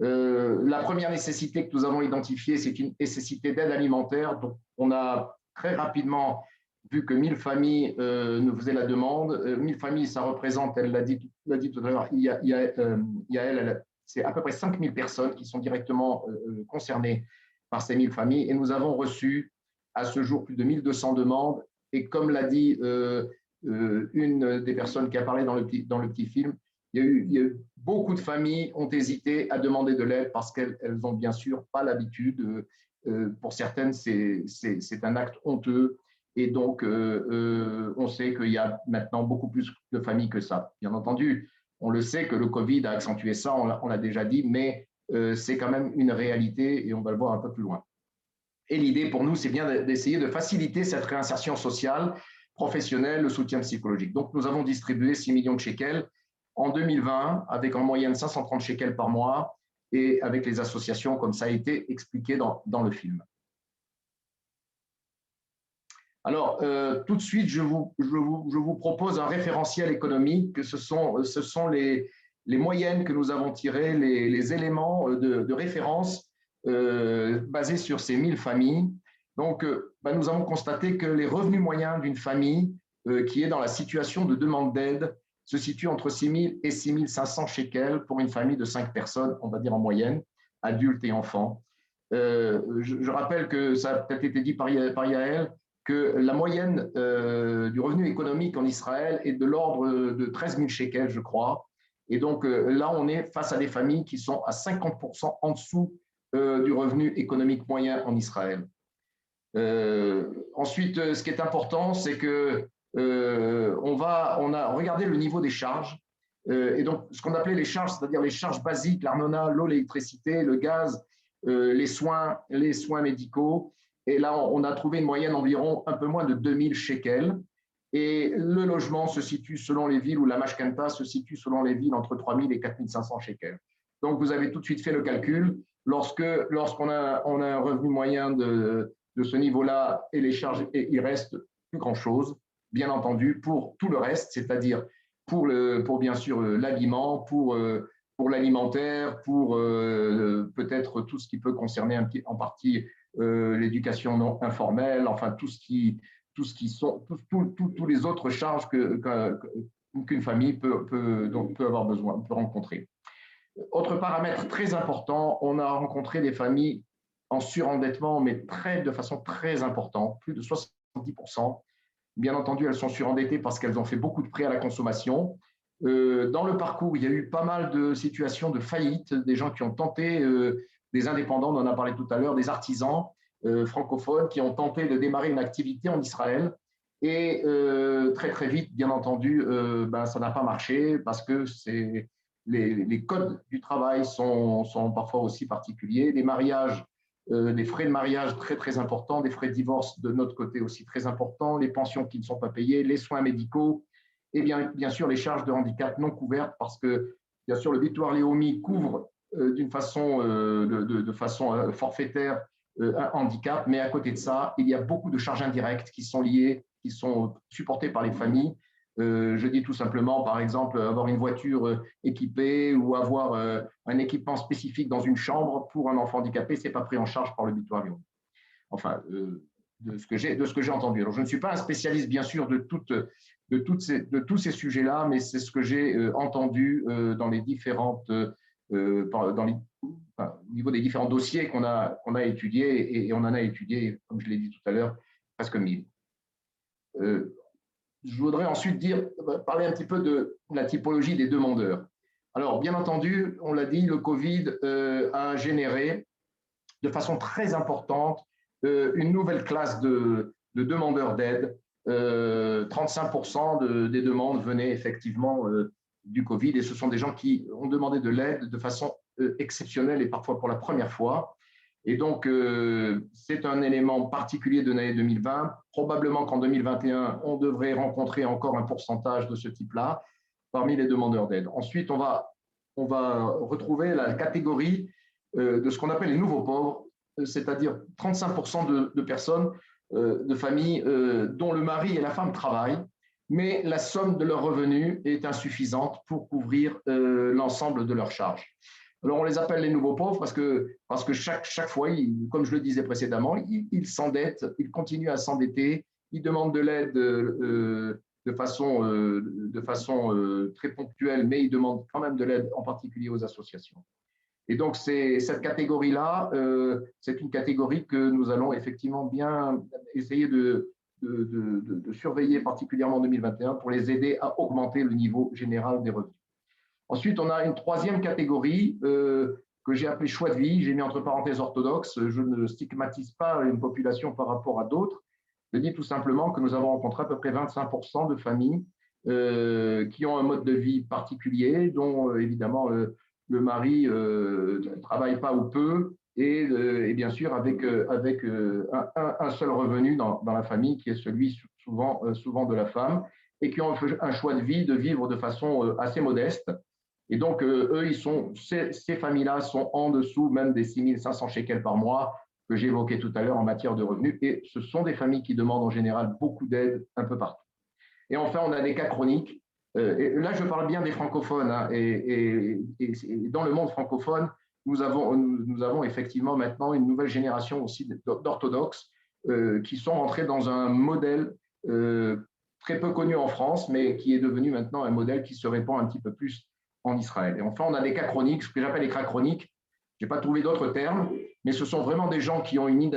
Speaker 2: La première nécessité que nous avons identifiée, c'est une nécessité d'aide alimentaire. Donc, on a très rapidement vu que 1000 familles nous faisaient la demande. 1000 familles, ça représente, elle l'a dit tout à l'heure, c'est à peu près 5000 personnes qui sont directement concernées par ces 1000 familles. Et nous avons reçu à ce jour plus de 1200 demandes. Et comme l'a dit une des personnes qui a parlé dans le petit film, il y a eu beaucoup de familles ont hésité à demander de l'aide parce qu'elles n'ont bien sûr pas l'habitude. Pour certaines, c'est un acte honteux. Et donc, on sait qu'il y a maintenant beaucoup plus de familles que ça. Bien entendu, on le sait que le Covid a accentué ça, on l'a déjà dit, mais c'est quand même une réalité et on va le voir un peu plus loin. Et l'idée pour nous, c'est bien d'essayer de faciliter cette réinsertion sociale, professionnelle, le soutien psychologique. Donc, nous avons distribué 6 millions de shekels en 2020, avec en moyenne 530 shekels par mois, et avec les associations, comme ça a été expliqué dans le film. Alors, tout de suite, je vous propose un référentiel économique. Ce sont les moyennes que nous avons tirées, les éléments de référence basés sur ces 1000 familles. Donc, nous avons constaté que les revenus moyens d'une famille qui est dans la situation de demande d'aide se situe entre 6 000 et 6 500 shekels pour une famille de 5 personnes, on va dire en moyenne, adultes et enfants. Je rappelle que ça a peut-être été dit par Yael, que la moyenne du revenu économique en Israël est de l'ordre de 13 000 shekels, je crois. Et donc là, on est face à des familles qui sont à 50% en dessous du revenu économique moyen en Israël. Ensuite, ce qui est important, c'est que on a regardé le niveau des charges, et donc ce qu'on appelait les charges, c'est-à-dire les charges basiques, l'arnona, l'eau, l'électricité, le gaz, les soins médicaux. Et là, on a trouvé une moyenne environ un peu moins de 2000 shekels. Et le logement se situe selon les villes, ou la mashkenta se situe selon les villes entre 3000 et 4500 shekels. Donc, vous avez tout de suite fait le calcul. Lorsqu'on a un revenu moyen de ce niveau-là et les charges, et il reste plus grand-chose, bien entendu, pour tout le reste, c'est-à-dire pour bien sûr l'habillement, pour l'alimentaire, pour peut-être tout ce qui peut concerner en partie l'éducation non informelle, enfin tout ce qui tout ce qui sont, tous les autres charges qu'une famille peut avoir besoin, peut rencontrer. Autre paramètre très important, on a rencontré des familles en surendettement, mais de façon très importante, plus de 70%. Bien entendu, elles sont surendettées parce qu'elles ont fait beaucoup de prêts à la consommation. Dans le parcours, il y a eu pas mal de situations de faillite, des gens qui ont tenté, des indépendants, on en a parlé tout à l'heure, des artisans francophones qui ont tenté de démarrer une activité en Israël. Et très, très vite, bien entendu, ça n'a pas marché parce que les codes du travail sont parfois aussi particuliers. Les mariages, des frais de mariage très, très importants, des frais de divorce de notre côté aussi très importants, les pensions qui ne sont pas payées, les soins médicaux et bien sûr les charges de handicap non couvertes parce que, bien sûr, le Bitoire Léomi couvre de façon forfaitaire un handicap, mais à côté de ça, il y a beaucoup de charges indirectes qui sont liées, qui sont supportées par les familles. Je dis tout simplement, par exemple, avoir une voiture équipée ou avoir un équipement spécifique dans une chambre pour un enfant handicapé, ce n'est pas pris en charge par le Bitoire Léomi. Enfin, de ce que j'ai entendu. Alors, je ne suis pas un spécialiste, bien sûr, de tous ces sujets-là, mais c'est ce que j'ai entendu dans les différentes, au niveau des différents dossiers qu'on a étudiés, et on en a étudié, comme je l'ai dit tout à l'heure, presque 1000. Je voudrais ensuite parler un petit peu de la typologie des demandeurs. Alors, bien entendu, on l'a dit, le Covid a généré de façon très importante une nouvelle classe de demandeurs d'aide. 35% des demandes venaient effectivement du Covid et ce sont des gens qui ont demandé de l'aide de façon exceptionnelle et parfois pour la première fois. Et donc, c'est un élément particulier de l'année 2020. Probablement qu'en 2021, on devrait rencontrer encore un pourcentage de ce type-là parmi les demandeurs d'aide. Ensuite, on va retrouver la catégorie de ce qu'on appelle les nouveaux pauvres, c'est-à-dire 35% de personnes, de familles dont le mari et la femme travaillent, mais la somme de leurs revenus est insuffisante pour couvrir l'ensemble de leurs charges. Alors, on les appelle les nouveaux pauvres parce que chaque fois, comme je le disais précédemment, ils s'endettent, ils continuent à s'endetter, ils demandent de l'aide de façon très ponctuelle, mais ils demandent quand même de l'aide, en particulier aux associations. Et donc, cette catégorie-là, c'est une catégorie que nous allons effectivement bien essayer de surveiller, particulièrement en 2021, pour les aider à augmenter le niveau général des revenus. Ensuite, on a une troisième catégorie que j'ai appelée choix de vie. J'ai mis entre parenthèses orthodoxe. Je ne stigmatise pas une population par rapport à d'autres. Je dis tout simplement que nous avons rencontré à peu près 25% de familles qui ont un mode de vie particulier, dont évidemment le mari ne travaille pas ou peu, et bien sûr avec un seul revenu dans la famille, qui est celui souvent de la femme, et qui ont un choix de vie, de vivre de façon assez modeste. Et donc, ces familles-là sont en dessous même des 6 500 shekels par mois que j'évoquais tout à l'heure en matière de revenus. Et ce sont des familles qui demandent en général beaucoup d'aide un peu partout. Et enfin, on a des cas chroniques. Et là, je parle bien des francophones. Hein, et dans le monde francophone, nous avons effectivement maintenant une nouvelle génération aussi d'orthodoxes qui sont entrés dans un modèle très peu connu en France, mais qui est devenu maintenant un modèle qui se répand un petit peu plus en Israël. Et enfin, on a des cas chroniques, ce que j'appelle les cas chroniques. Je n'ai pas trouvé d'autres termes, mais ce sont vraiment des gens qui ont une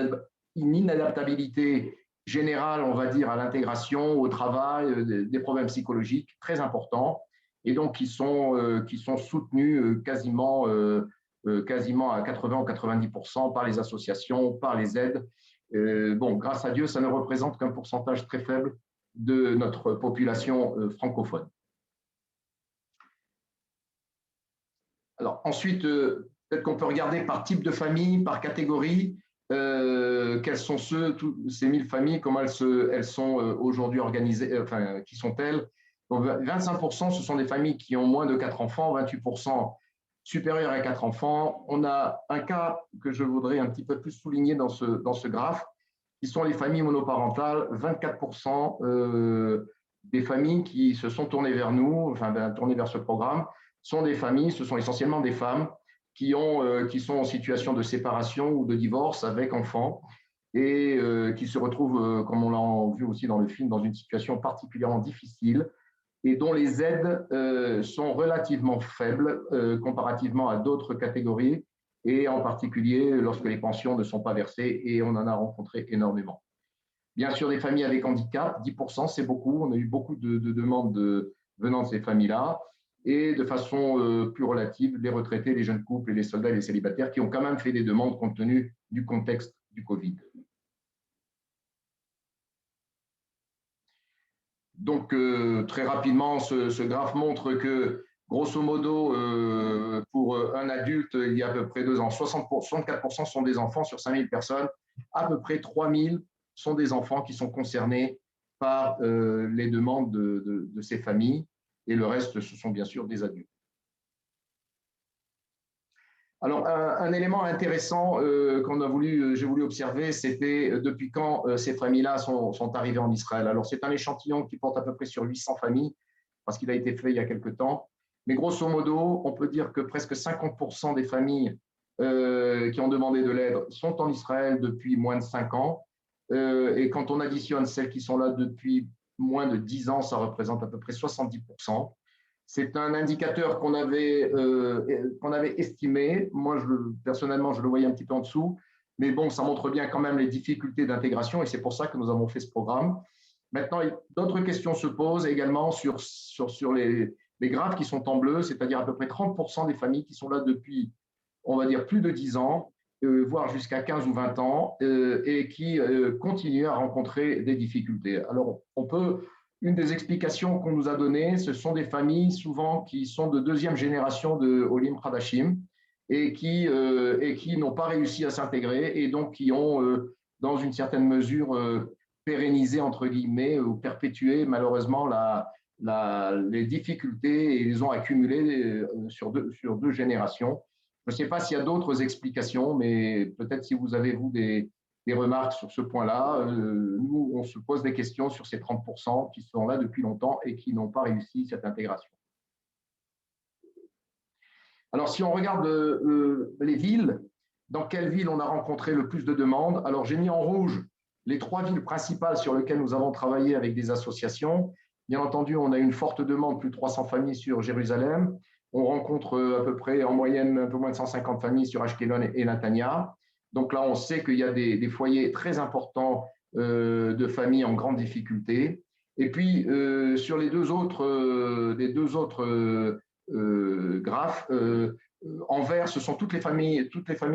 Speaker 2: inadaptabilité générale, on va dire, à l'intégration, au travail, des problèmes psychologiques très importants, et donc qui sont soutenus quasiment à 80 ou 90% par les associations, par les aides. Grâce à Dieu, ça ne représente qu'un pourcentage très faible de notre population francophone. Alors ensuite, peut-être qu'on peut regarder par type de famille, par catégorie, quelles sont ces 1000 familles, comment elles sont aujourd'hui organisées, enfin, qui sont-elles? Donc, 25%, ce sont des familles qui ont moins de 4 enfants, 28% supérieurs à 4 enfants. On a un cas que je voudrais un petit peu plus souligner dans ce graphe, qui sont les familles monoparentales. 24% des familles qui se sont tournées vers nous, tournées vers ce programme, sont des familles, ce sont essentiellement des femmes qui sont en situation de séparation ou de divorce avec enfants. et qui se retrouvent, comme on l'a vu aussi dans le film, dans une situation particulièrement difficile et dont les aides sont relativement faibles comparativement à d'autres catégories, et en particulier lorsque les pensions ne sont pas versées, et on en a rencontré énormément. Bien sûr, des familles avec handicap, 10%, c'est beaucoup. On a eu beaucoup de demandes venant de ces familles-là. Et de façon plus relative, les retraités, les jeunes couples et les soldats et les célibataires qui ont quand même fait des demandes compte tenu du contexte du Covid. Donc, très rapidement, ce graphe montre que, grosso modo, pour un adulte, il y a à peu près 2 ans, 64% sont des enfants sur 5000 personnes, à peu près 3000 sont des enfants qui sont concernés par les demandes de ces familles, et le reste, ce sont bien sûr des adultes. Alors, un élément intéressant j'ai voulu observer, c'était depuis quand ces familles-là sont arrivées en Israël. Alors, c'est un échantillon qui porte à peu près sur 800 familles, parce qu'il a été fait il y a quelque temps. Mais grosso modo, on peut dire que presque 50% des familles qui ont demandé de l'aide sont en Israël depuis moins de 5 ans. Et quand on additionne celles qui sont là depuis moins de 10 ans, ça représente à peu près 70%. C'est un indicateur qu'on avait estimé. Moi, personnellement, je le voyais un petit peu en dessous. Mais bon, ça montre bien quand même les difficultés d'intégration, et c'est pour ça que nous avons fait ce programme. Maintenant, d'autres questions se posent également sur les graphes qui sont en bleu, c'est-à-dire à peu près 30% des familles qui sont là depuis, on va dire, plus de 10 ans, voire jusqu'à 15 ou 20 ans, et qui continuent à rencontrer des difficultés. Alors, une des explications qu'on nous a données, ce sont des familles souvent qui sont de 2e génération de Olim Hadashim et qui n'ont pas réussi à s'intégrer, et donc qui ont, dans une certaine mesure, pérennisé, entre guillemets, ou perpétué malheureusement les difficultés, et ils ont accumulé sur deux générations. Je ne sais pas s'il y a d'autres explications, mais peut-être si vous avez, vous, des remarques sur ce point-là. Nous, on se pose des questions sur ces 30% qui sont là depuis longtemps et qui n'ont pas réussi cette intégration. Alors, si on regarde les villes, dans quelles villes on a rencontré le plus de demandes? Alors, j'ai mis en rouge les 3 villes principales sur lesquelles nous avons travaillé avec des associations. Bien entendu, on a une forte demande, plus de 300 familles sur Jérusalem. On rencontre à peu près, en moyenne, un peu moins de 150 familles sur Ashkelon et Netanya. Donc là, on sait qu'il y a des foyers très importants de familles en grande difficulté. Et puis, sur les deux autres graphes, en vert, ce sont toutes les familles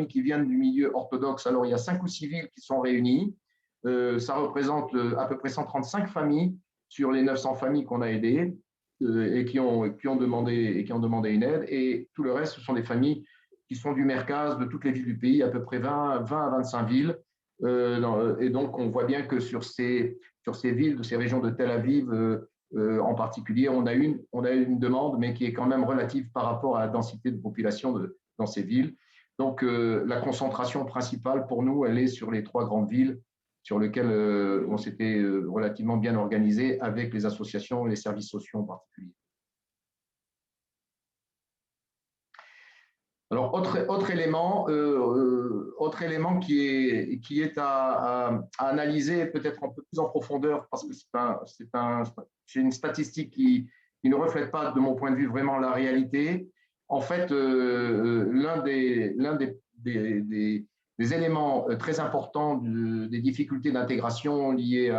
Speaker 2: qui viennent du milieu orthodoxe. Alors, il y a 5 ou 6 villes qui sont réunies. Ça représente à peu près 135 familles sur les 900 familles qu'on a aidées et qui ont demandé une aide. Et tout le reste, ce sont des familles qui sont du Merkaz, de toutes les villes du pays, à peu près 20 à 25 villes. Et donc, on voit bien que sur ces villes, de ces régions de Tel Aviv en particulier, on a une demande, mais qui est quand même relative par rapport à la densité de population dans ces villes. Donc, la concentration principale pour nous, elle est sur les 3 grandes villes sur lesquelles on s'était relativement bien organisé avec les associations et les services sociaux en particulier. Alors, autre élément qui est à analyser peut-être un peu plus en profondeur, parce que c'est une statistique qui ne reflète pas, de mon point de vue, vraiment la réalité. En fait, l'un des éléments très importants des difficultés d'intégration liées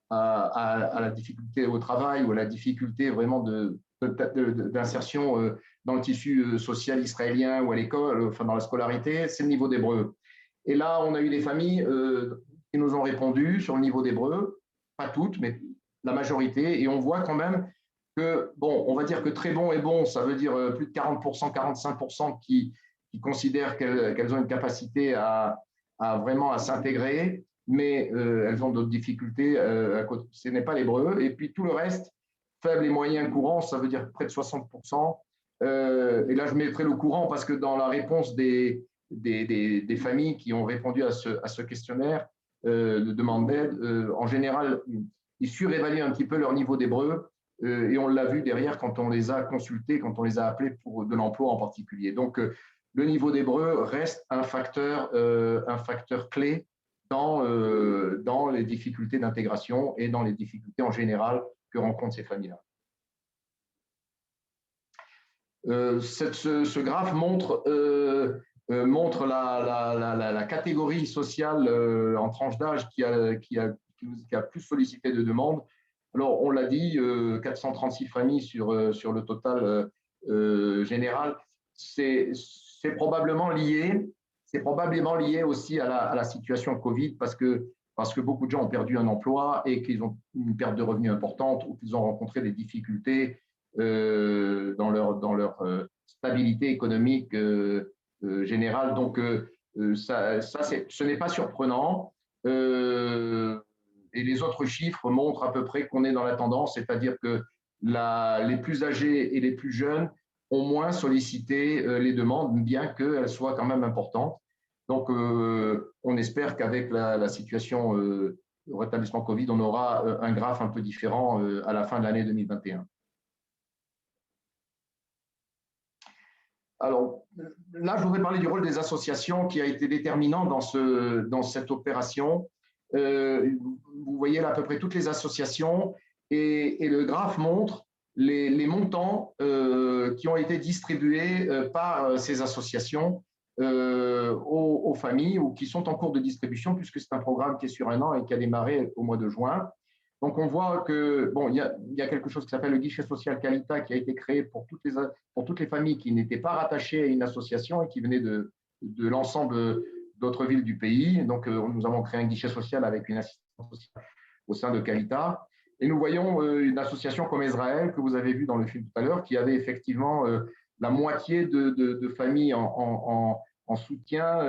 Speaker 2: à la difficulté au travail ou à la difficulté vraiment d'insertion dans le tissu social israélien ou à l'école, enfin dans la scolarité, c'est le niveau d'hébreu. Et là, on a eu des familles qui nous ont répondu sur le niveau d'hébreu, pas toutes, mais la majorité, et on voit quand même que, bon, on va dire que très bon et bon, ça veut dire plus de 40%, 45% qui considèrent qu'elles ont une capacité à vraiment s'intégrer, mais elles ont d'autres difficultés. Ce n'est pas l'hébreu. Et puis tout le reste, faible et moyen courant, ça veut dire près de 60%. Et là, je mettrai le courant parce que dans la réponse des familles qui ont répondu à ce questionnaire de demande d'aide, en général, ils surévaluent un petit peu leur niveau d'hébreu. Et on l'a vu derrière quand on les a consultés, quand on les a appelés pour de l'emploi en particulier. Donc, le niveau d'hébreu reste un facteur clé dans les difficultés d'intégration et dans les difficultés en général que rencontrent ces familles-là. Ce graphe montre la catégorie sociale en tranche d'âge qui a plus sollicité de demandes. Alors, on l'a dit, 436 familles sur le total général. C'est probablement lié aussi à la situation Covid parce que beaucoup de gens ont perdu un emploi et qu'ils ont une perte de revenus importante ou qu'ils ont rencontré des difficultés dans leur stabilité économique générale. Donc, ce n'est pas surprenant. Et les autres chiffres montrent à peu près qu'on est dans la tendance, c'est-à-dire que les plus âgés et les plus jeunes ont moins sollicité les demandes, bien qu'elles soient quand même importantes. Donc, on espère qu'avec la situation rétablissement Covid, on aura un graphe un peu différent à la fin de l'année 2021. Alors, là, je voudrais parler du rôle des associations qui a été déterminant dans cette opération. Vous voyez là à peu près toutes les associations et le graphe montre les montants qui ont été distribués par ces associations aux familles ou qui sont en cours de distribution puisque c'est un programme qui est sur un an et qui a démarré au mois de juin. Donc, on voit que il y a quelque chose qui s'appelle le guichet social Qualita qui a été créé pour toutes les familles qui n'étaient pas rattachées à une association et qui venaient de l'ensemble d'autres villes du pays. Donc, nous avons créé un guichet social avec une assistance sociale au sein de Qualita. Et nous voyons une association comme Israël, que vous avez vu dans le film tout à l'heure, qui avait effectivement la moitié de familles en soutien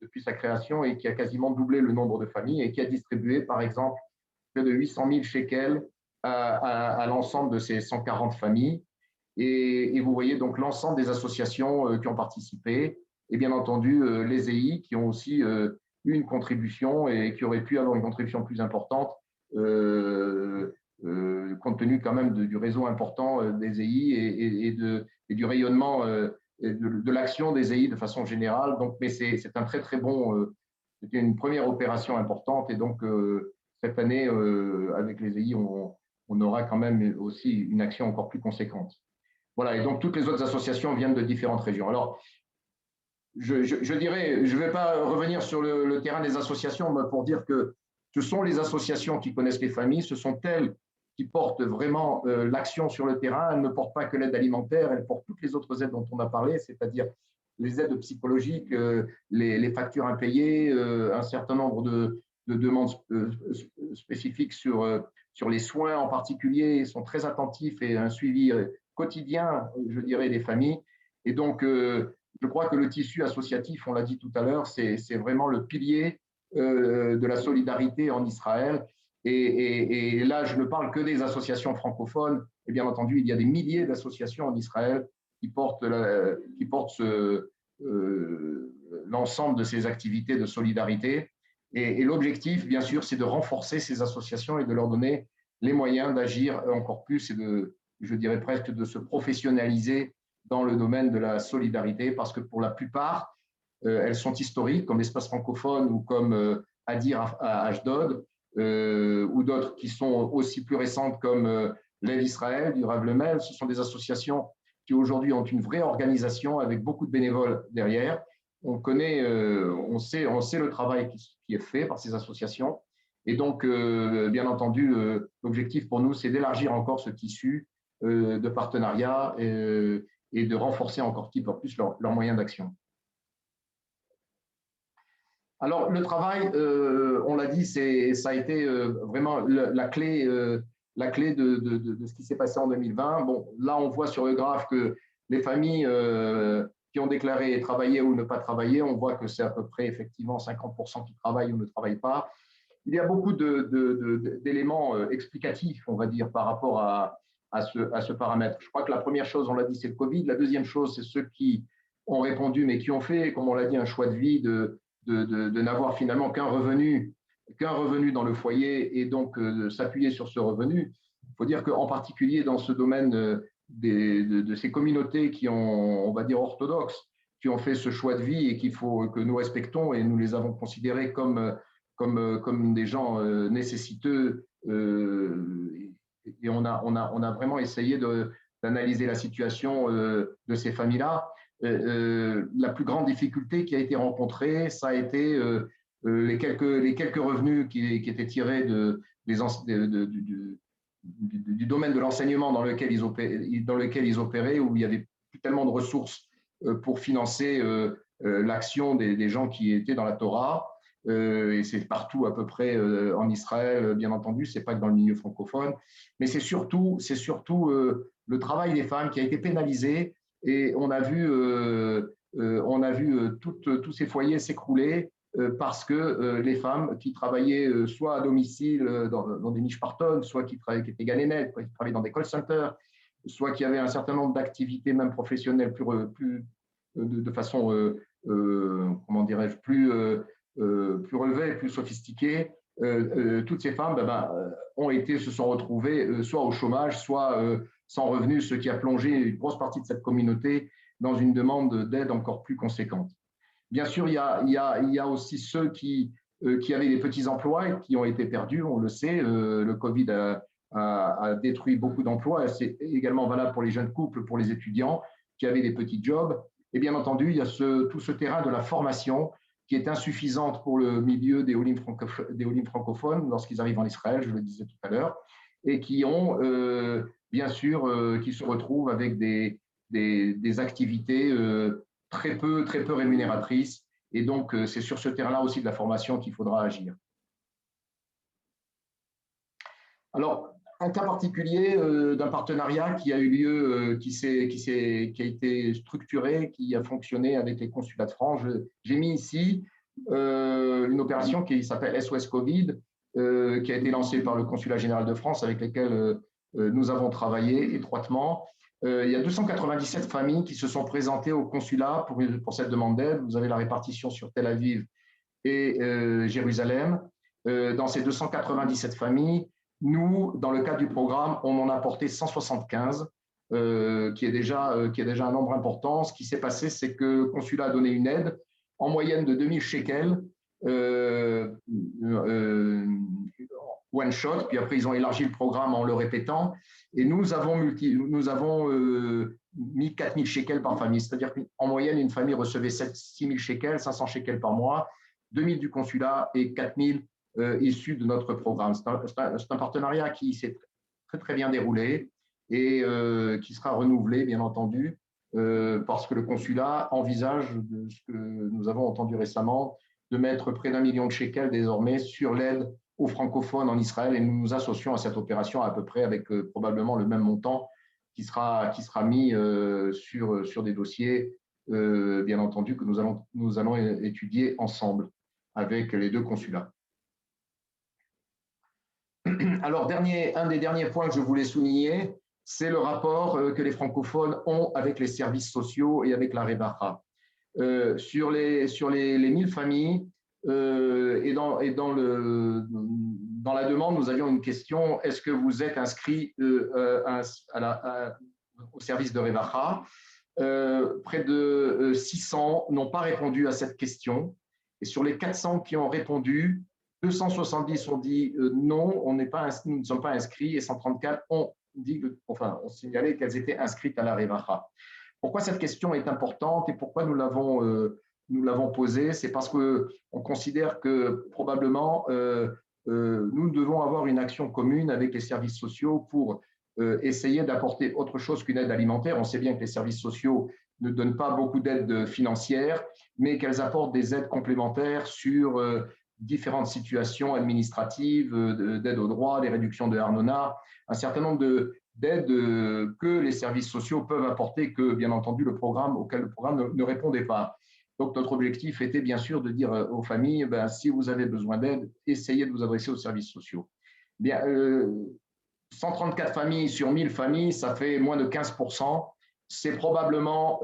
Speaker 2: depuis sa création et qui a quasiment doublé le nombre de familles et qui a distribué, par exemple, près de 800 000 shekels à l'ensemble de ces 140 familles. Et vous voyez donc l'ensemble des associations qui ont participé et bien entendu les EI qui ont aussi eu une contribution et qui auraient pu avoir une contribution plus importante compte tenu quand même du réseau important des EI et du rayonnement de l'action des EI de façon générale. Donc, mais c'est un très très bon, c'était une première opération importante et donc cette année avec les EI on aura quand même aussi une action encore plus conséquente. Voilà, et donc toutes les autres associations viennent de différentes régions. Alors, je dirais, je ne vais pas revenir sur le terrain des associations pour dire que ce sont les associations qui connaissent les familles, ce sont elles qui portent vraiment l'action sur le terrain. Elles ne portent pas que l'aide alimentaire, elles portent toutes les autres aides dont on a parlé, c'est-à-dire les aides psychologiques, les factures impayées, un certain nombre de demandes spécifiques sur les soins en particulier. Ils sont très attentifs et un suivi quotidien, je dirais, des familles. Et donc, je crois que le tissu associatif, on l'a dit tout à l'heure, c'est vraiment le pilier de la solidarité en Israël. Et là, je ne parle que des associations francophones. Et bien entendu, il y a des milliers d'associations en Israël qui portent l'ensemble de ces activités de solidarité. Et l'objectif, bien sûr, c'est de renforcer ces associations et de leur donner les moyens d'agir encore plus et je dirais presque de se professionnaliser dans le domaine de la solidarité, parce que pour la plupart, elles sont historiques, comme l'Espace francophone ou comme Adir à Ashdod, ou d'autres qui sont aussi plus récentes comme l'Aide Israël, du Rav Lemel. Ce sont des associations qui aujourd'hui ont une vraie organisation avec beaucoup de bénévoles derrière. On connaît, on sait le travail qui est fait par ces associations. Et donc, bien entendu, l'objectif pour nous, c'est d'élargir encore ce tissu de partenariat et de renforcer encore un petit peu plus leurs moyens d'action. Alors, le travail, on l'a dit, ça a été vraiment la clé de ce qui s'est passé en 2020. Bon, là, on voit sur le graphe que les familles qui ont déclaré travailler ou ne pas travailler, on voit que c'est à peu près effectivement 50% qui travaillent ou ne travaillent pas. Il y a beaucoup d'éléments explicatifs, on va dire, par rapport à ce paramètre. Je crois que la première chose, on l'a dit, c'est le Covid. La deuxième chose, c'est ceux qui ont répondu, mais qui ont fait, comme on l'a dit, un choix de vie de n'avoir finalement qu'un revenu dans le foyer et donc s'appuyer sur ce revenu. Il faut dire qu'en particulier dans ce domaine de ces communautés qui ont, on va dire, orthodoxes, ont fait ce choix de vie et que nous respectons, et nous les avons considérés comme des gens nécessiteux. Et on a vraiment essayé d'analyser la situation de ces familles-là. La plus grande difficulté qui a été rencontrée, ça a été les quelques revenus qui étaient tirés du domaine de l'enseignement dans lequel ils opéraient, où il n'y avait plus tellement de ressources pour financer l'action des gens qui étaient dans la Torah. Et c'est partout à peu près en Israël, bien entendu, c'est pas que dans le milieu francophone, mais c'est surtout le travail des femmes qui a été pénalisé, et on a vu tous ces foyers s'écrouler parce que les femmes qui travaillaient soit à domicile dans des niches-partonnes, soit qui étaient galénettes, qui travaillaient dans des call centers, soit qui avaient un certain nombre d'activités même professionnelles de façon, comment dirais-je, plus relevées, plus sophistiquées. Toutes ces femmes se sont retrouvées soit au chômage, soit sans revenus, ce qui a plongé une grosse partie de cette communauté dans une demande d'aide encore plus conséquente. Bien sûr, il y a aussi ceux qui avaient des petits emplois et qui ont été perdus, on le sait. Le Covid a détruit beaucoup d'emplois. C'est également valable pour les jeunes couples, pour les étudiants qui avaient des petits jobs. Et bien entendu, il y a tout ce terrain de la formation qui est insuffisante pour le milieu des Olim francophones lorsqu'ils arrivent en Israël, je le disais tout à l'heure, et qui ont, bien sûr, qui se retrouvent avec des activités très peu rémunératrices. Et donc, c'est sur ce terrain-là aussi de la formation qu'il faudra agir. Alors, un cas particulier d'un partenariat qui a eu lieu, qui a été structuré, qui a fonctionné avec les consulats de France. J'ai mis ici une opération qui s'appelle SOS Covid, qui a été lancée par le Consulat général de France, avec lesquels nous avons travaillé étroitement. Il y a 297 familles qui se sont présentées au consulat pour cette demande d'aide. Vous avez la répartition sur Tel Aviv et Jérusalem. Dans ces 297 familles, nous, dans le cadre du programme, on en a apporté 175, qui est déjà un nombre important. Ce qui s'est passé, c'est que le consulat a donné une aide en moyenne de 2000 shekels, one shot, puis après ils ont élargi le programme en le répétant, et nous avons mis 4000 shekels par famille, c'est-à-dire qu'en moyenne, une famille recevait 6000 shekels, 500 shekels par mois, 2000 du consulat et 4000 issus de notre programme. C'est un partenariat qui s'est très, très bien déroulé et qui sera renouvelé, bien entendu, parce que le consulat envisage, de ce que nous avons entendu récemment, de mettre près d'1 million de shekels désormais sur l'aide aux francophones en Israël, et nous nous associons à cette opération à peu près avec probablement le même montant qui sera mis sur des dossiers, bien entendu, que nous allons étudier ensemble avec les deux consulats. Alors, un des derniers points que je voulais souligner, c'est le rapport que les francophones ont avec les services sociaux et avec la Revacha. Sur les 1000 familles, et dans la demande, nous avions une question: est-ce que vous êtes inscrit au service de Revacha? Près de 600 n'ont pas répondu à cette question. Et sur les 400 qui ont répondu, 270 ont dit non, nous ne sommes pas inscrits, et 134 ont signalé qu'elles étaient inscrites à la Revacha. Pourquoi cette question est importante et pourquoi nous l'avons posée? C'est parce qu'on considère que probablement nous devons avoir une action commune avec les services sociaux pour essayer d'apporter autre chose qu'une aide alimentaire. On sait bien que les services sociaux ne donnent pas beaucoup d'aide financière, mais qu'elles apportent des aides complémentaires sur différentes situations administratives, d'aide aux droits, des réductions de Arnona, un certain nombre d'aides que les services sociaux peuvent apporter, que bien entendu auquel le programme ne répondait pas. Donc notre objectif était bien sûr de dire aux familles, si vous avez besoin d'aide, essayez de vous adresser aux services sociaux. Bien, 134 familles sur 1000 familles, ça fait moins de 15%. C'est probablement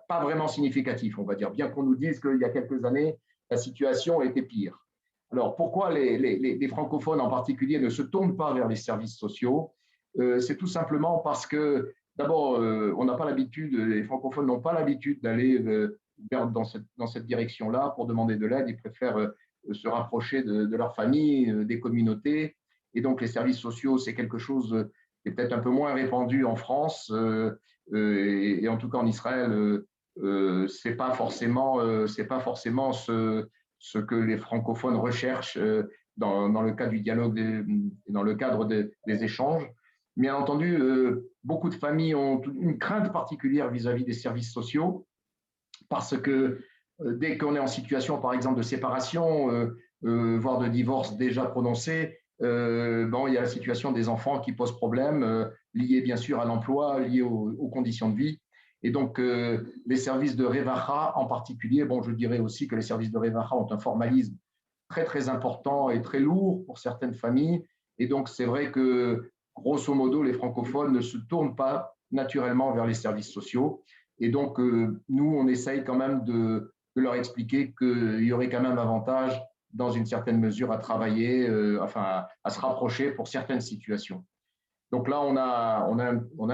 Speaker 2: pas vraiment significatif, on va dire, bien qu'on nous dise qu'il y a quelques années, la situation était pire. Alors, pourquoi les francophones en particulier ne se tournent pas vers les services sociaux? C'est tout simplement parce qu'il D'abord, on n'a pas l'habitude, les francophones n'ont pas l'habitude d'aller dans cette direction-là pour demander de l'aide. Ils préfèrent se rapprocher de leur famille, des communautés. Et donc, les services sociaux, c'est quelque chose qui est peut-être un peu moins répandu en France et en tout cas en Israël. C'est pas forcément ce que les francophones recherchent dans le cadre du dialogue et dans le cadre des échanges. Bien entendu, beaucoup de familles ont une crainte particulière vis-à-vis des services sociaux parce que dès qu'on est en situation, par exemple, de séparation, voire de divorce déjà prononcé, il y a la situation des enfants qui pose problème, liée bien sûr à l'emploi, liée aux conditions de vie. Et donc, les services de Revacha en particulier, je dirais aussi que les services de Revacha ont un formalisme très, très important et très lourd pour certaines familles. Et donc, c'est vrai que, grosso modo, les francophones ne se tournent pas naturellement vers les services sociaux. Et donc, nous, on essaye quand même de leur expliquer qu'il y aurait quand même avantage, dans une certaine mesure, à travailler, à se rapprocher pour certaines situations. Donc là, on a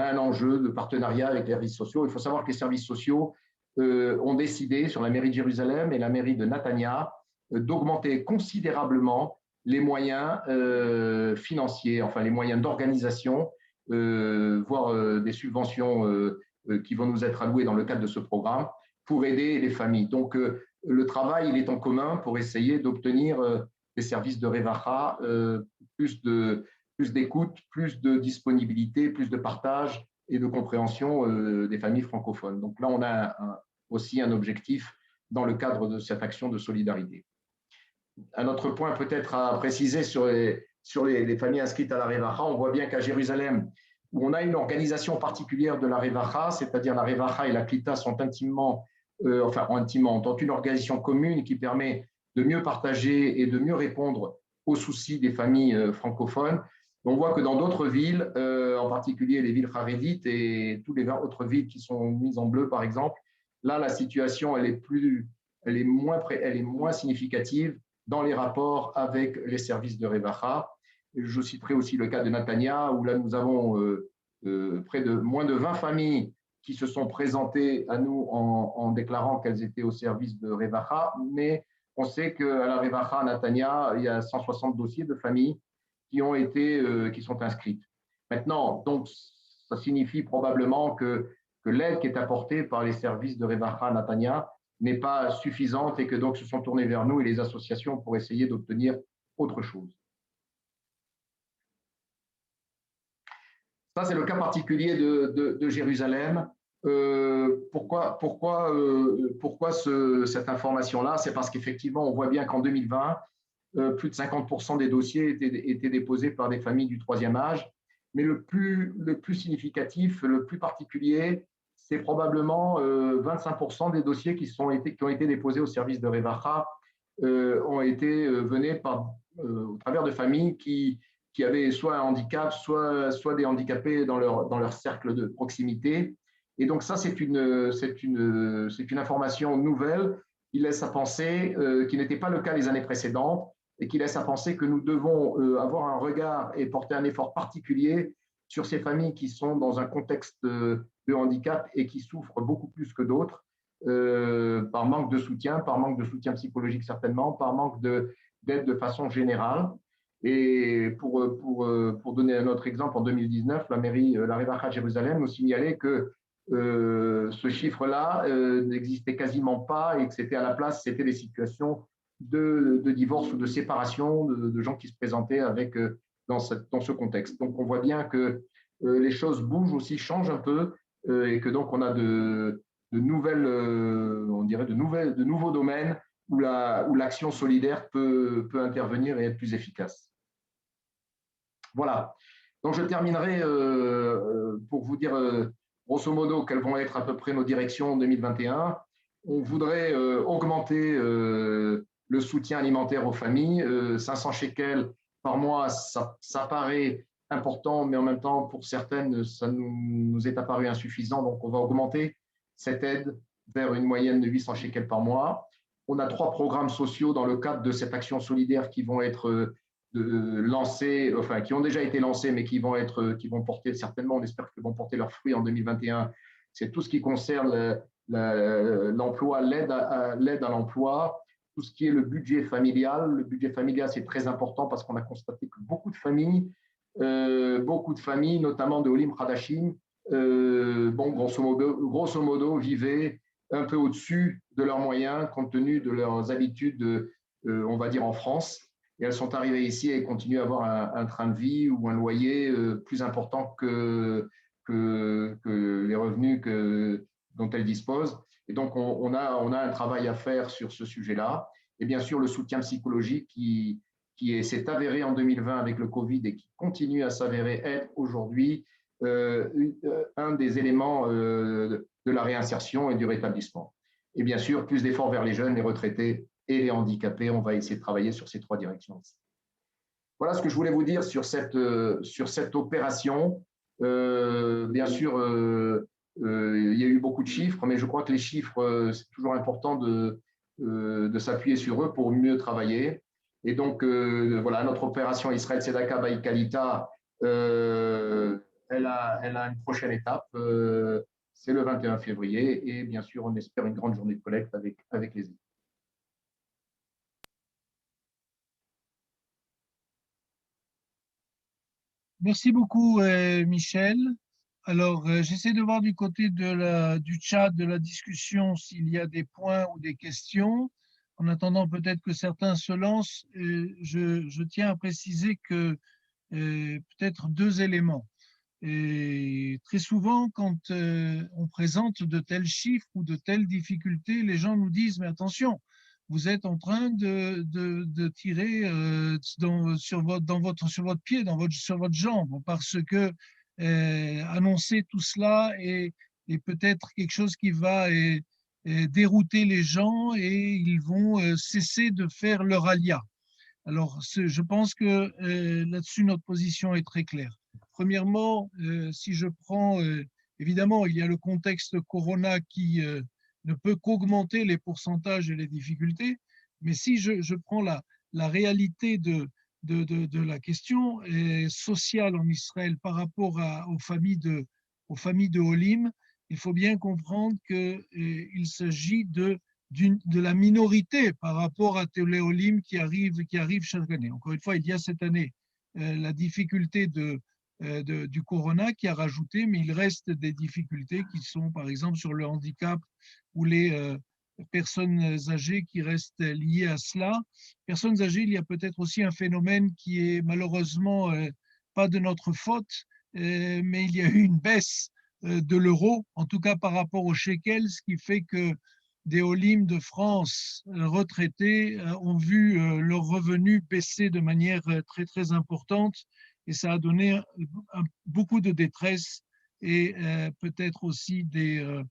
Speaker 2: un enjeu de partenariat avec les services sociaux. Il faut savoir que les services sociaux ont décidé, sur la mairie de Jérusalem et la mairie de Netanya, d'augmenter considérablement les moyens financiers, les moyens d'organisation, voire des subventions qui vont nous être allouées dans le cadre de ce programme pour aider les familles. Donc, le travail, il est en commun pour essayer d'obtenir des services de Revacha, plus d'écoute, plus de disponibilité, plus de partage et de compréhension des familles francophones. Donc là, on a aussi un objectif dans le cadre de cette action de solidarité. Un autre point peut-être à préciser sur les familles inscrites à la Revacha, on voit bien qu'à Jérusalem, où on a une organisation particulière de la Revacha, c'est-à-dire la Revacha et la Klita sont intimement, ont une organisation commune qui permet de mieux partager et de mieux répondre aux soucis des familles francophones. On voit que dans d'autres villes, en particulier les villes harédites et toutes les autres villes qui sont mises en bleu, par exemple, là, la situation, elle est moins significative dans les rapports avec les services de Revacha. Je citerai aussi le cas de Netanya, où là, nous avons moins de 20 familles qui se sont présentées à nous en déclarant qu'elles étaient au service de Revacha, mais on sait qu'à la Revacha, à Netanya, il y a 160 dossiers de familles qui sont inscrites. Maintenant, donc, ça signifie probablement que l'aide qui est apportée par les services de Revacha à Netanya n'est pas suffisante et que donc se sont tournés vers nous et les associations pour essayer d'obtenir autre chose. Ça, c'est le cas particulier de Jérusalem. Pourquoi cette information-là? C'est parce qu'effectivement, on voit bien qu'en 2020, plus de 50% des dossiers étaient déposés par des familles du troisième âge. Mais le plus significatif, le plus particulier, c'est probablement 25% des dossiers qui ont été déposés au service de Revacha ont été venus au travers de familles qui avaient soit un handicap, soit des handicapés dans leur cercle de proximité. Et donc ça, c'est une information nouvelle qui laisse à penser, qui n'était pas le cas les années précédentes, et qui laisse à penser que nous devons avoir un regard et porter un effort particulier sur ces familles qui sont dans un contexte de handicap et qui souffrent beaucoup plus que d'autres, par manque de soutien psychologique certainement, par manque d'aide de façon générale. Et pour donner un autre exemple, en 2019, la Revacha de Jérusalem nous signalait que ce chiffre-là n'existait quasiment pas et que c'était à la place, c'était des situations de divorce ou de séparation de gens qui se présentaient dans ce contexte. Donc, on voit bien que les choses bougent aussi, changent un peu et que donc on a de nouveaux domaines où l'action solidaire peut intervenir et être plus efficace. Voilà. Donc, je terminerai pour vous dire grosso modo quelles vont être à peu près nos directions en 2021. On voudrait augmenter le soutien alimentaire aux familles. 500 shekels par mois, ça paraît important, mais en même temps, pour certaines, ça nous est apparu insuffisant. Donc, on va augmenter cette aide vers une moyenne de 800 shekels par mois. On a 3 programmes sociaux dans le cadre de cette action solidaire qui vont être lancer, enfin qui ont déjà été lancés, mais qui vont porter certainement, on espère qu'ils vont porter leurs fruits en 2021. C'est tout ce qui concerne l'emploi, l'aide à l'emploi, tout ce qui est le budget familial. Le budget familial, c'est très important parce qu'on a constaté que beaucoup de familles, notamment de Olim Khadashim, grosso modo, vivaient un peu au-dessus de leurs moyens compte tenu de leurs habitudes, on va dire, en France. Et elles sont arrivées ici et continuent à avoir un train de vie ou un loyer plus important que les revenus dont elles disposent. Et donc, on a un travail à faire sur ce sujet-là. Et bien sûr, le soutien psychologique qui s'est avéré en 2020 avec le Covid et qui continue à s'avérer être aujourd'hui un des éléments de la réinsertion et du rétablissement. Et bien sûr, plus d'efforts vers les jeunes, les retraités et les handicapés. On va essayer de travailler sur ces 3 directions. Voilà ce que je voulais vous dire sur cette opération. Bien sûr, il y a eu beaucoup de chiffres, mais je crois que les chiffres, c'est toujours important de s'appuyer sur eux pour mieux travailler. Et donc, voilà, notre opération Israël Tzedaka by Kalita, elle a une prochaine étape. C'est le 21 février. Et bien sûr, on espère une grande journée de collecte avec les équipes.
Speaker 1: Merci beaucoup, Michel. Alors, j'essaie de voir du côté du chat, de la discussion, s'il y a des points ou des questions. En attendant peut-être que certains se lancent, je tiens à préciser que peut-être 2 éléments. Et très souvent, quand on présente de tels chiffres ou de telles difficultés, les gens nous disent « mais attention, vous êtes en train de tirer sur votre pied, sur votre jambe, parce que annoncer tout cela est peut-être quelque chose qui va dérouter les gens et ils vont cesser de faire leur alia. » Alors, je pense que là-dessus, notre position est très claire. Premièrement, si je prends, évidemment, il y a le contexte Corona qui ne peut qu'augmenter les pourcentages et les difficultés, mais si je prends la réalité de la question sociale en Israël par rapport aux familles de Olim, il faut bien comprendre qu'il s'agit de la minorité par rapport à tous les Olim qui arrivent chaque année. Encore une fois, il y a cette année la difficulté du Corona qui a rajouté, mais il reste des difficultés qui sont par exemple sur le handicap ou les personnes âgées qui restent liées à cela. Personnes âgées, il y a peut-être aussi un phénomène qui est malheureusement pas de notre faute, mais il y a eu une baisse de l'euro, en tout cas par rapport au shekel, ce qui fait que des Olim de France retraités ont vu leurs revenus baisser de manière très très importante et ça a donné beaucoup de détresse et peut-être aussi des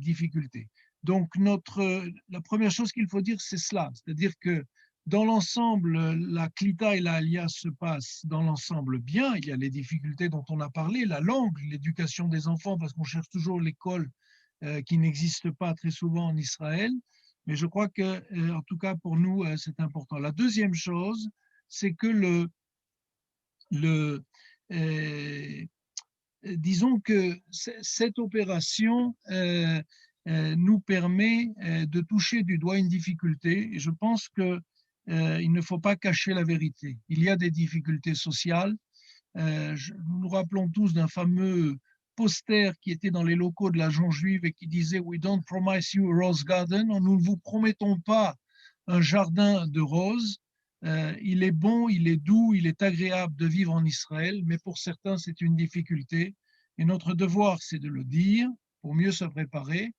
Speaker 1: difficultés. Donc la première chose qu'il faut dire, c'est cela, c'est-à-dire que dans l'ensemble, la Klita et la Alia se passent dans l'ensemble bien. Il y a les difficultés dont on a parlé, la langue, l'éducation des enfants, parce qu'on cherche toujours l'école qui n'existe pas très souvent en Israël. Mais je crois que, en tout cas pour nous, c'est important. La deuxième chose, c'est que disons que cette opération nous permet de toucher du doigt une difficulté. Et je pense que il ne faut pas cacher la vérité. Il y a des difficultés sociales. Nous nous rappelons tous d'un fameux poster qui était dans les locaux de l'agence juive et qui disait « We don't promise you a rose garden ». Nous ne vous promettons pas un jardin de roses. Il est bon, il est doux, il est agréable de vivre en Israël, mais pour certains, c'est une difficulté. Et notre devoir, c'est de le dire pour mieux se préparer.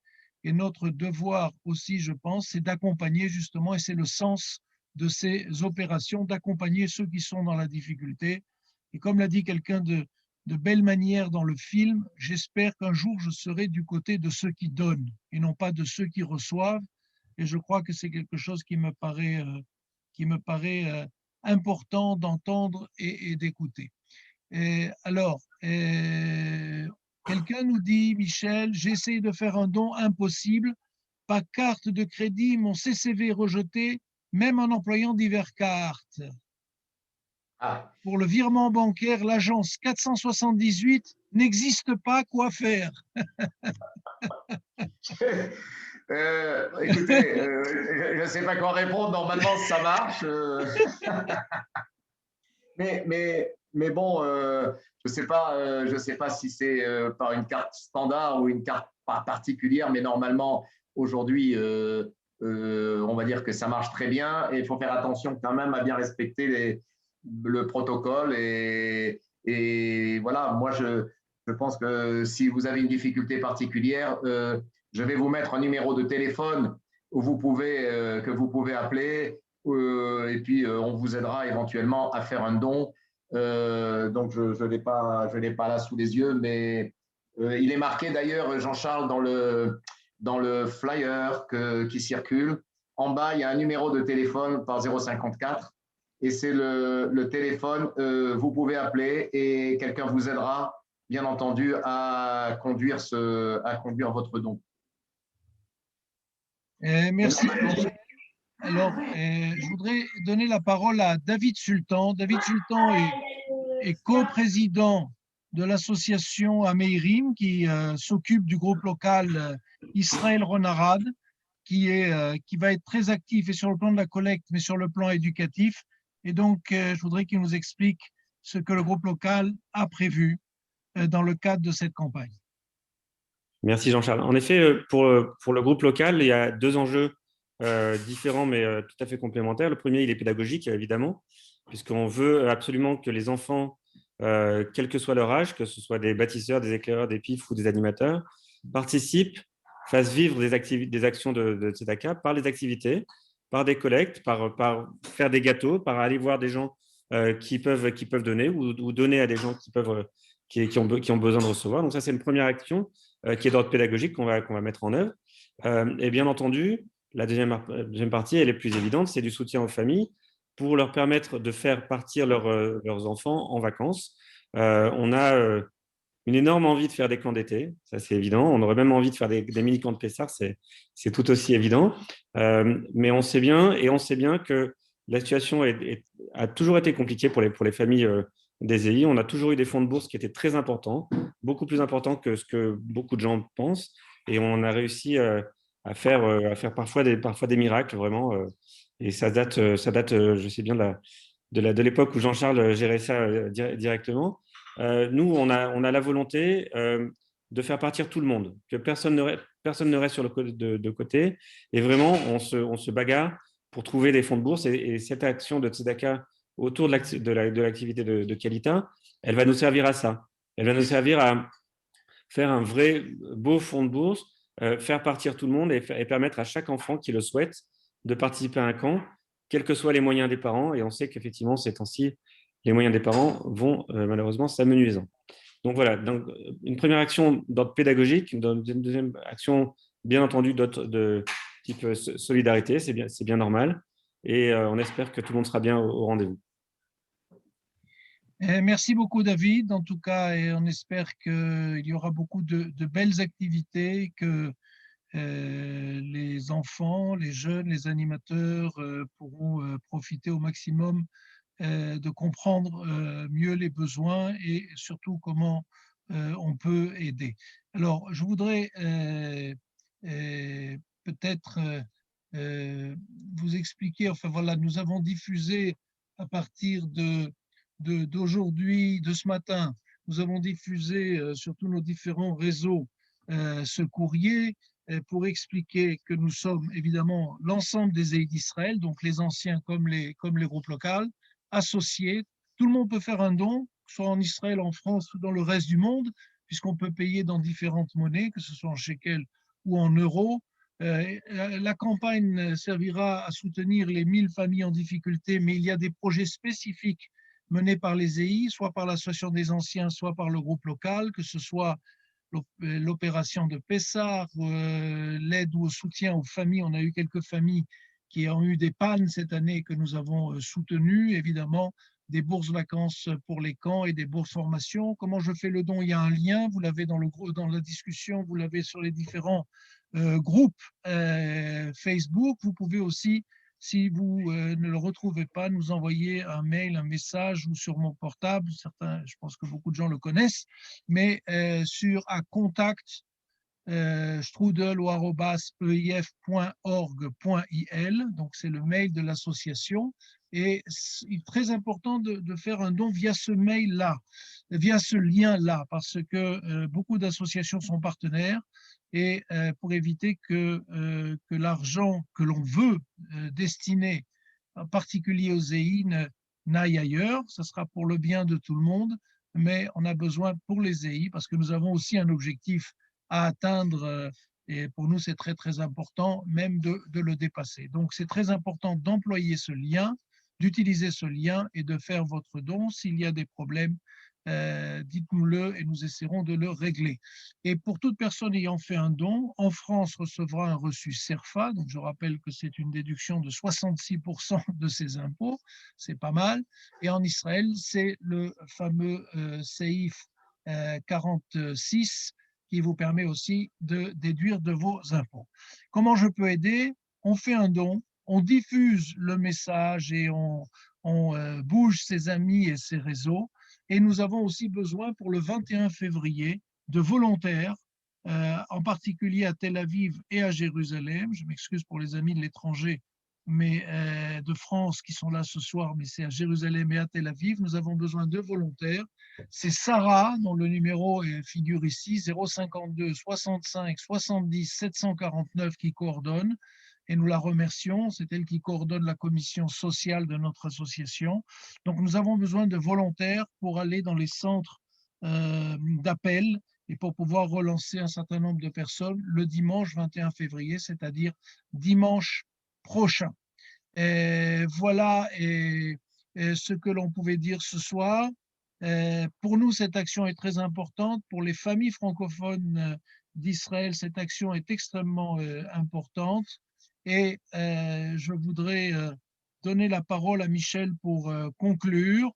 Speaker 1: Et notre devoir aussi, je pense, c'est d'accompagner justement, et c'est le sens de ces opérations, d'accompagner ceux qui sont dans la difficulté. Et comme l'a dit quelqu'un de belle manière dans le film, j'espère qu'un jour je serai du côté de ceux qui donnent et non pas de ceux qui reçoivent. Et je crois que c'est quelque chose qui me paraît important d'entendre et d'écouter. Alors, quelqu'un nous dit, Michel, j'essaie de faire un don impossible, pas carte de crédit, mon CCV rejeté, même en employant diverses cartes. Pour le virement bancaire, l'agence 478 n'existe pas, quoi faire?
Speaker 2: Écoutez, je ne sais pas quoi répondre. Normalement, ça marche. Mais bon, je ne sais pas si c'est par une carte standard ou une carte particulière, mais normalement, aujourd'hui, on va dire que ça marche très bien et il faut faire attention quand même à bien respecter le protocole. Et voilà, moi, je pense que si vous avez une difficulté particulière, je vais vous mettre un numéro de téléphone où que vous pouvez appeler et puis on vous aidera éventuellement à faire un don. Donc, je ne l'ai pas là sous les yeux, mais il est marqué d'ailleurs, Jean-Charles, dans le flyer qui circule. En bas, il y a un numéro de téléphone par 054 et c'est le téléphone. Vous pouvez appeler et quelqu'un vous aidera, bien entendu, à conduire votre don.
Speaker 1: Merci. Alors, je voudrais donner la parole à David Sultan. David Sultan est co-président de l'association Ameirim qui s'occupe du groupe local Israël Ronarad, qui va être très actif et sur le plan de la collecte, mais sur le plan éducatif. Et donc, je voudrais qu'il nous explique ce que le groupe local a prévu dans le cadre de cette campagne.
Speaker 3: Merci Jean-Charles. En effet, pour le groupe local, il y a deux enjeux différents mais tout à fait complémentaires. Le premier, il est pédagogique, évidemment, puisqu'on veut absolument que les enfants, quel que soit leur âge, que ce soit des bâtisseurs, des éclaireurs, des pifs ou des animateurs, participent, fassent vivre des actions de Tzedaka par les activités, par des collectes, par faire des gâteaux, par aller voir des gens qui peuvent donner ou donner à des gens qui ont besoin de recevoir. Donc ça, c'est une première action qui est d'ordre pédagogique qu'on va mettre en œuvre. Et bien entendu, la deuxième partie, elle est plus évidente, c'est du soutien aux familles pour leur permettre de faire partir leurs enfants en vacances. On a une énorme envie de faire des camps d'été, ça c'est évident. On aurait même envie de faire des mini-camps de Pessah, c'est tout aussi évident. Mais on sait bien que la situation a toujours été compliquée pour les familles des EI. On a toujours eu des fonds de bourse qui étaient très importants, beaucoup plus importants que ce que beaucoup de gens pensent. Et on a réussi à faire parfois des miracles, vraiment. Et ça date, je sais bien, de l'époque où Jean-Charles gérait ça directement. Nous, on a la volonté de faire partir tout le monde, que personne ne reste sur de côté. Et vraiment, on se bagarre pour trouver des fonds de bourse. Et cette action de Tzedaka autour de l'activité de Kalita, elle va nous servir à ça. Elle va nous servir à faire un vrai beau fonds de bourse, faire partir tout le monde et permettre à chaque enfant qui le souhaite de participer à un camp, quels que soient les moyens des parents. Et on sait qu'effectivement, ces temps-ci, les moyens des parents vont malheureusement s'amenuisant. Donc voilà, donc, une première action d'ordre pédagogique, une deuxième action, bien entendu, de type solidarité, c'est bien normal. Et on espère que tout le monde sera bien au rendez-vous.
Speaker 1: Merci beaucoup, David. En tout cas, et on espère qu'il y aura beaucoup de belles activités, que les enfants, les jeunes, les animateurs pourront profiter au maximum de comprendre mieux les besoins et surtout comment on peut aider. Alors, je voudrais peut-être vous expliquer, enfin voilà, nous avons diffusé à partir d'aujourd'hui, de ce matin, nous avons diffusé sur tous nos différents réseaux ce courrier pour expliquer que nous sommes évidemment l'ensemble des EI d'Israël, donc les anciens comme les groupes locaux, associés. Tout le monde peut faire un don, soit en Israël, en France ou dans le reste du monde, puisqu'on peut payer dans différentes monnaies, que ce soit en shekels ou en euros. La campagne servira à soutenir les 1000 familles en difficulté, mais il y a des projets spécifiques menés par les EI, soit par l'association des anciens, soit par le groupe local, que ce soit l'opération de Pessah, l'aide ou au soutien aux familles. On a eu quelques familles qui ont eu des pannes cette année que nous avons soutenues, évidemment, des bourses vacances pour les camps et des bourses formation. Comment je fais le don? Il y a un lien, vous l'avez dans la discussion, vous l'avez sur les différents groupes Facebook. Vous pouvez aussi Si vous ne le retrouvez pas, nous envoyez un mail, un message ou sur mon portable. Certains, je pense que beaucoup de gens le connaissent, mais à contact strudel ou @eif.org.il. Donc, c'est le mail de l'association. Et il est très important de faire un don via ce mail-là, via ce lien-là, parce que beaucoup d'associations sont partenaires. Et pour éviter que l'argent que l'on veut destiner en particulier aux EI n'aille ailleurs, ce sera pour le bien de tout le monde, mais on a besoin pour les EI, parce que nous avons aussi un objectif à atteindre, et pour nous c'est très très important même de le dépasser. Donc c'est très important d'employer ce lien, d'utiliser ce lien et de faire votre don. S'il y a des problèmes, dites-nous-le et nous essaierons de le régler. Et pour toute personne ayant fait un don, en France recevra un reçu CERFA, donc je rappelle que c'est une déduction de 66% de ses impôts, c'est pas mal, et en Israël c'est le fameux Seif 46 qui vous permet aussi de déduire de vos impôts. Comment je peux aider? On fait un don, on diffuse le message et on bouge ses amis et ses réseaux. Et nous avons aussi besoin pour le 21 février de volontaires, en particulier à Tel Aviv et à Jérusalem. Je m'excuse pour les amis de l'étranger, mais de France qui sont là ce soir, mais c'est à Jérusalem et à Tel Aviv. Nous avons besoin de volontaires. C'est Sarah, dont le numéro figure ici, 052 65 70 749 qui coordonne. Et nous la remercions, c'est elle qui coordonne la commission sociale de notre association. Donc nous avons besoin de volontaires pour aller dans les centres d'appel et pour pouvoir relancer un certain nombre de personnes le dimanche 21 février, c'est-à-dire dimanche prochain. Et voilà ce que l'on pouvait dire ce soir. Pour nous, cette action est très importante. Pour les familles francophones d'Israël, cette action est extrêmement importante. Et je voudrais donner la parole à Michel pour conclure.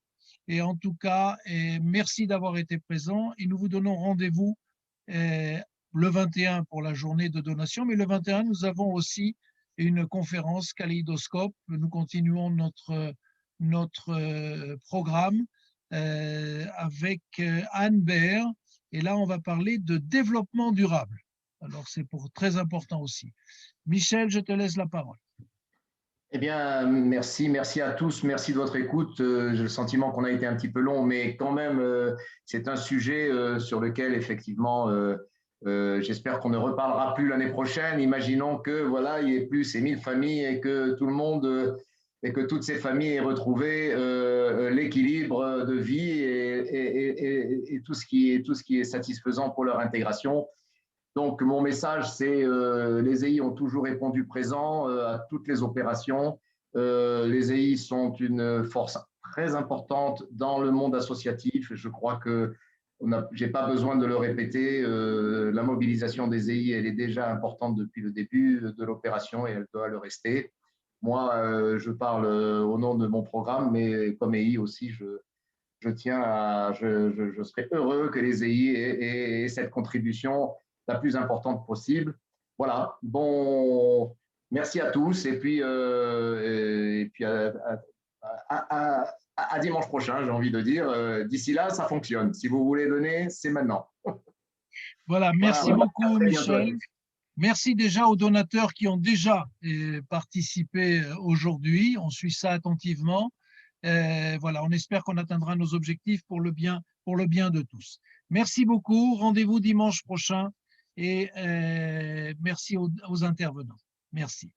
Speaker 1: Et en tout cas, merci d'avoir été présent. Et nous vous donnons rendez-vous le 21 pour la journée de donation. Mais le 21, nous avons aussi une conférence Kaléidoscope. Nous continuons notre programme avec Anne Baer. Et là, on va parler de développement durable. Alors, c'est très important aussi. Michel, je te laisse la parole.
Speaker 2: Eh bien, merci à tous, merci de votre écoute. J'ai le sentiment qu'on a été un petit peu long, mais quand même, c'est un sujet sur lequel, effectivement, j'espère qu'on ne reparlera plus l'année prochaine. Imaginons que, voilà, il n'y ait plus ces 1000 familles et que tout le monde, et que toutes ces familles aient retrouvé l'équilibre de vie et tout ce qui est satisfaisant pour leur intégration. Donc, mon message, c'est les EI ont toujours répondu présent à toutes les opérations. Les EI sont une force très importante dans le monde associatif. Je crois que je n'ai pas besoin de le répéter. La mobilisation des EI, elle est déjà importante depuis le début de l'opération et elle doit le rester. Moi, je parle au nom de mon programme, mais comme EI aussi, je serais heureux que les EI aient cette contribution la plus importante possible. Voilà, bon, merci à tous et puis à dimanche prochain, j'ai envie de dire. D'ici là, ça fonctionne. Si vous voulez donner, c'est maintenant.
Speaker 1: Voilà, merci beaucoup Michel. Merci déjà aux donateurs qui ont déjà participé aujourd'hui. On suit ça attentivement. Voilà, on espère qu'on atteindra nos objectifs pour le bien de tous. Merci beaucoup. Rendez-vous dimanche prochain. Et merci aux intervenants. Merci.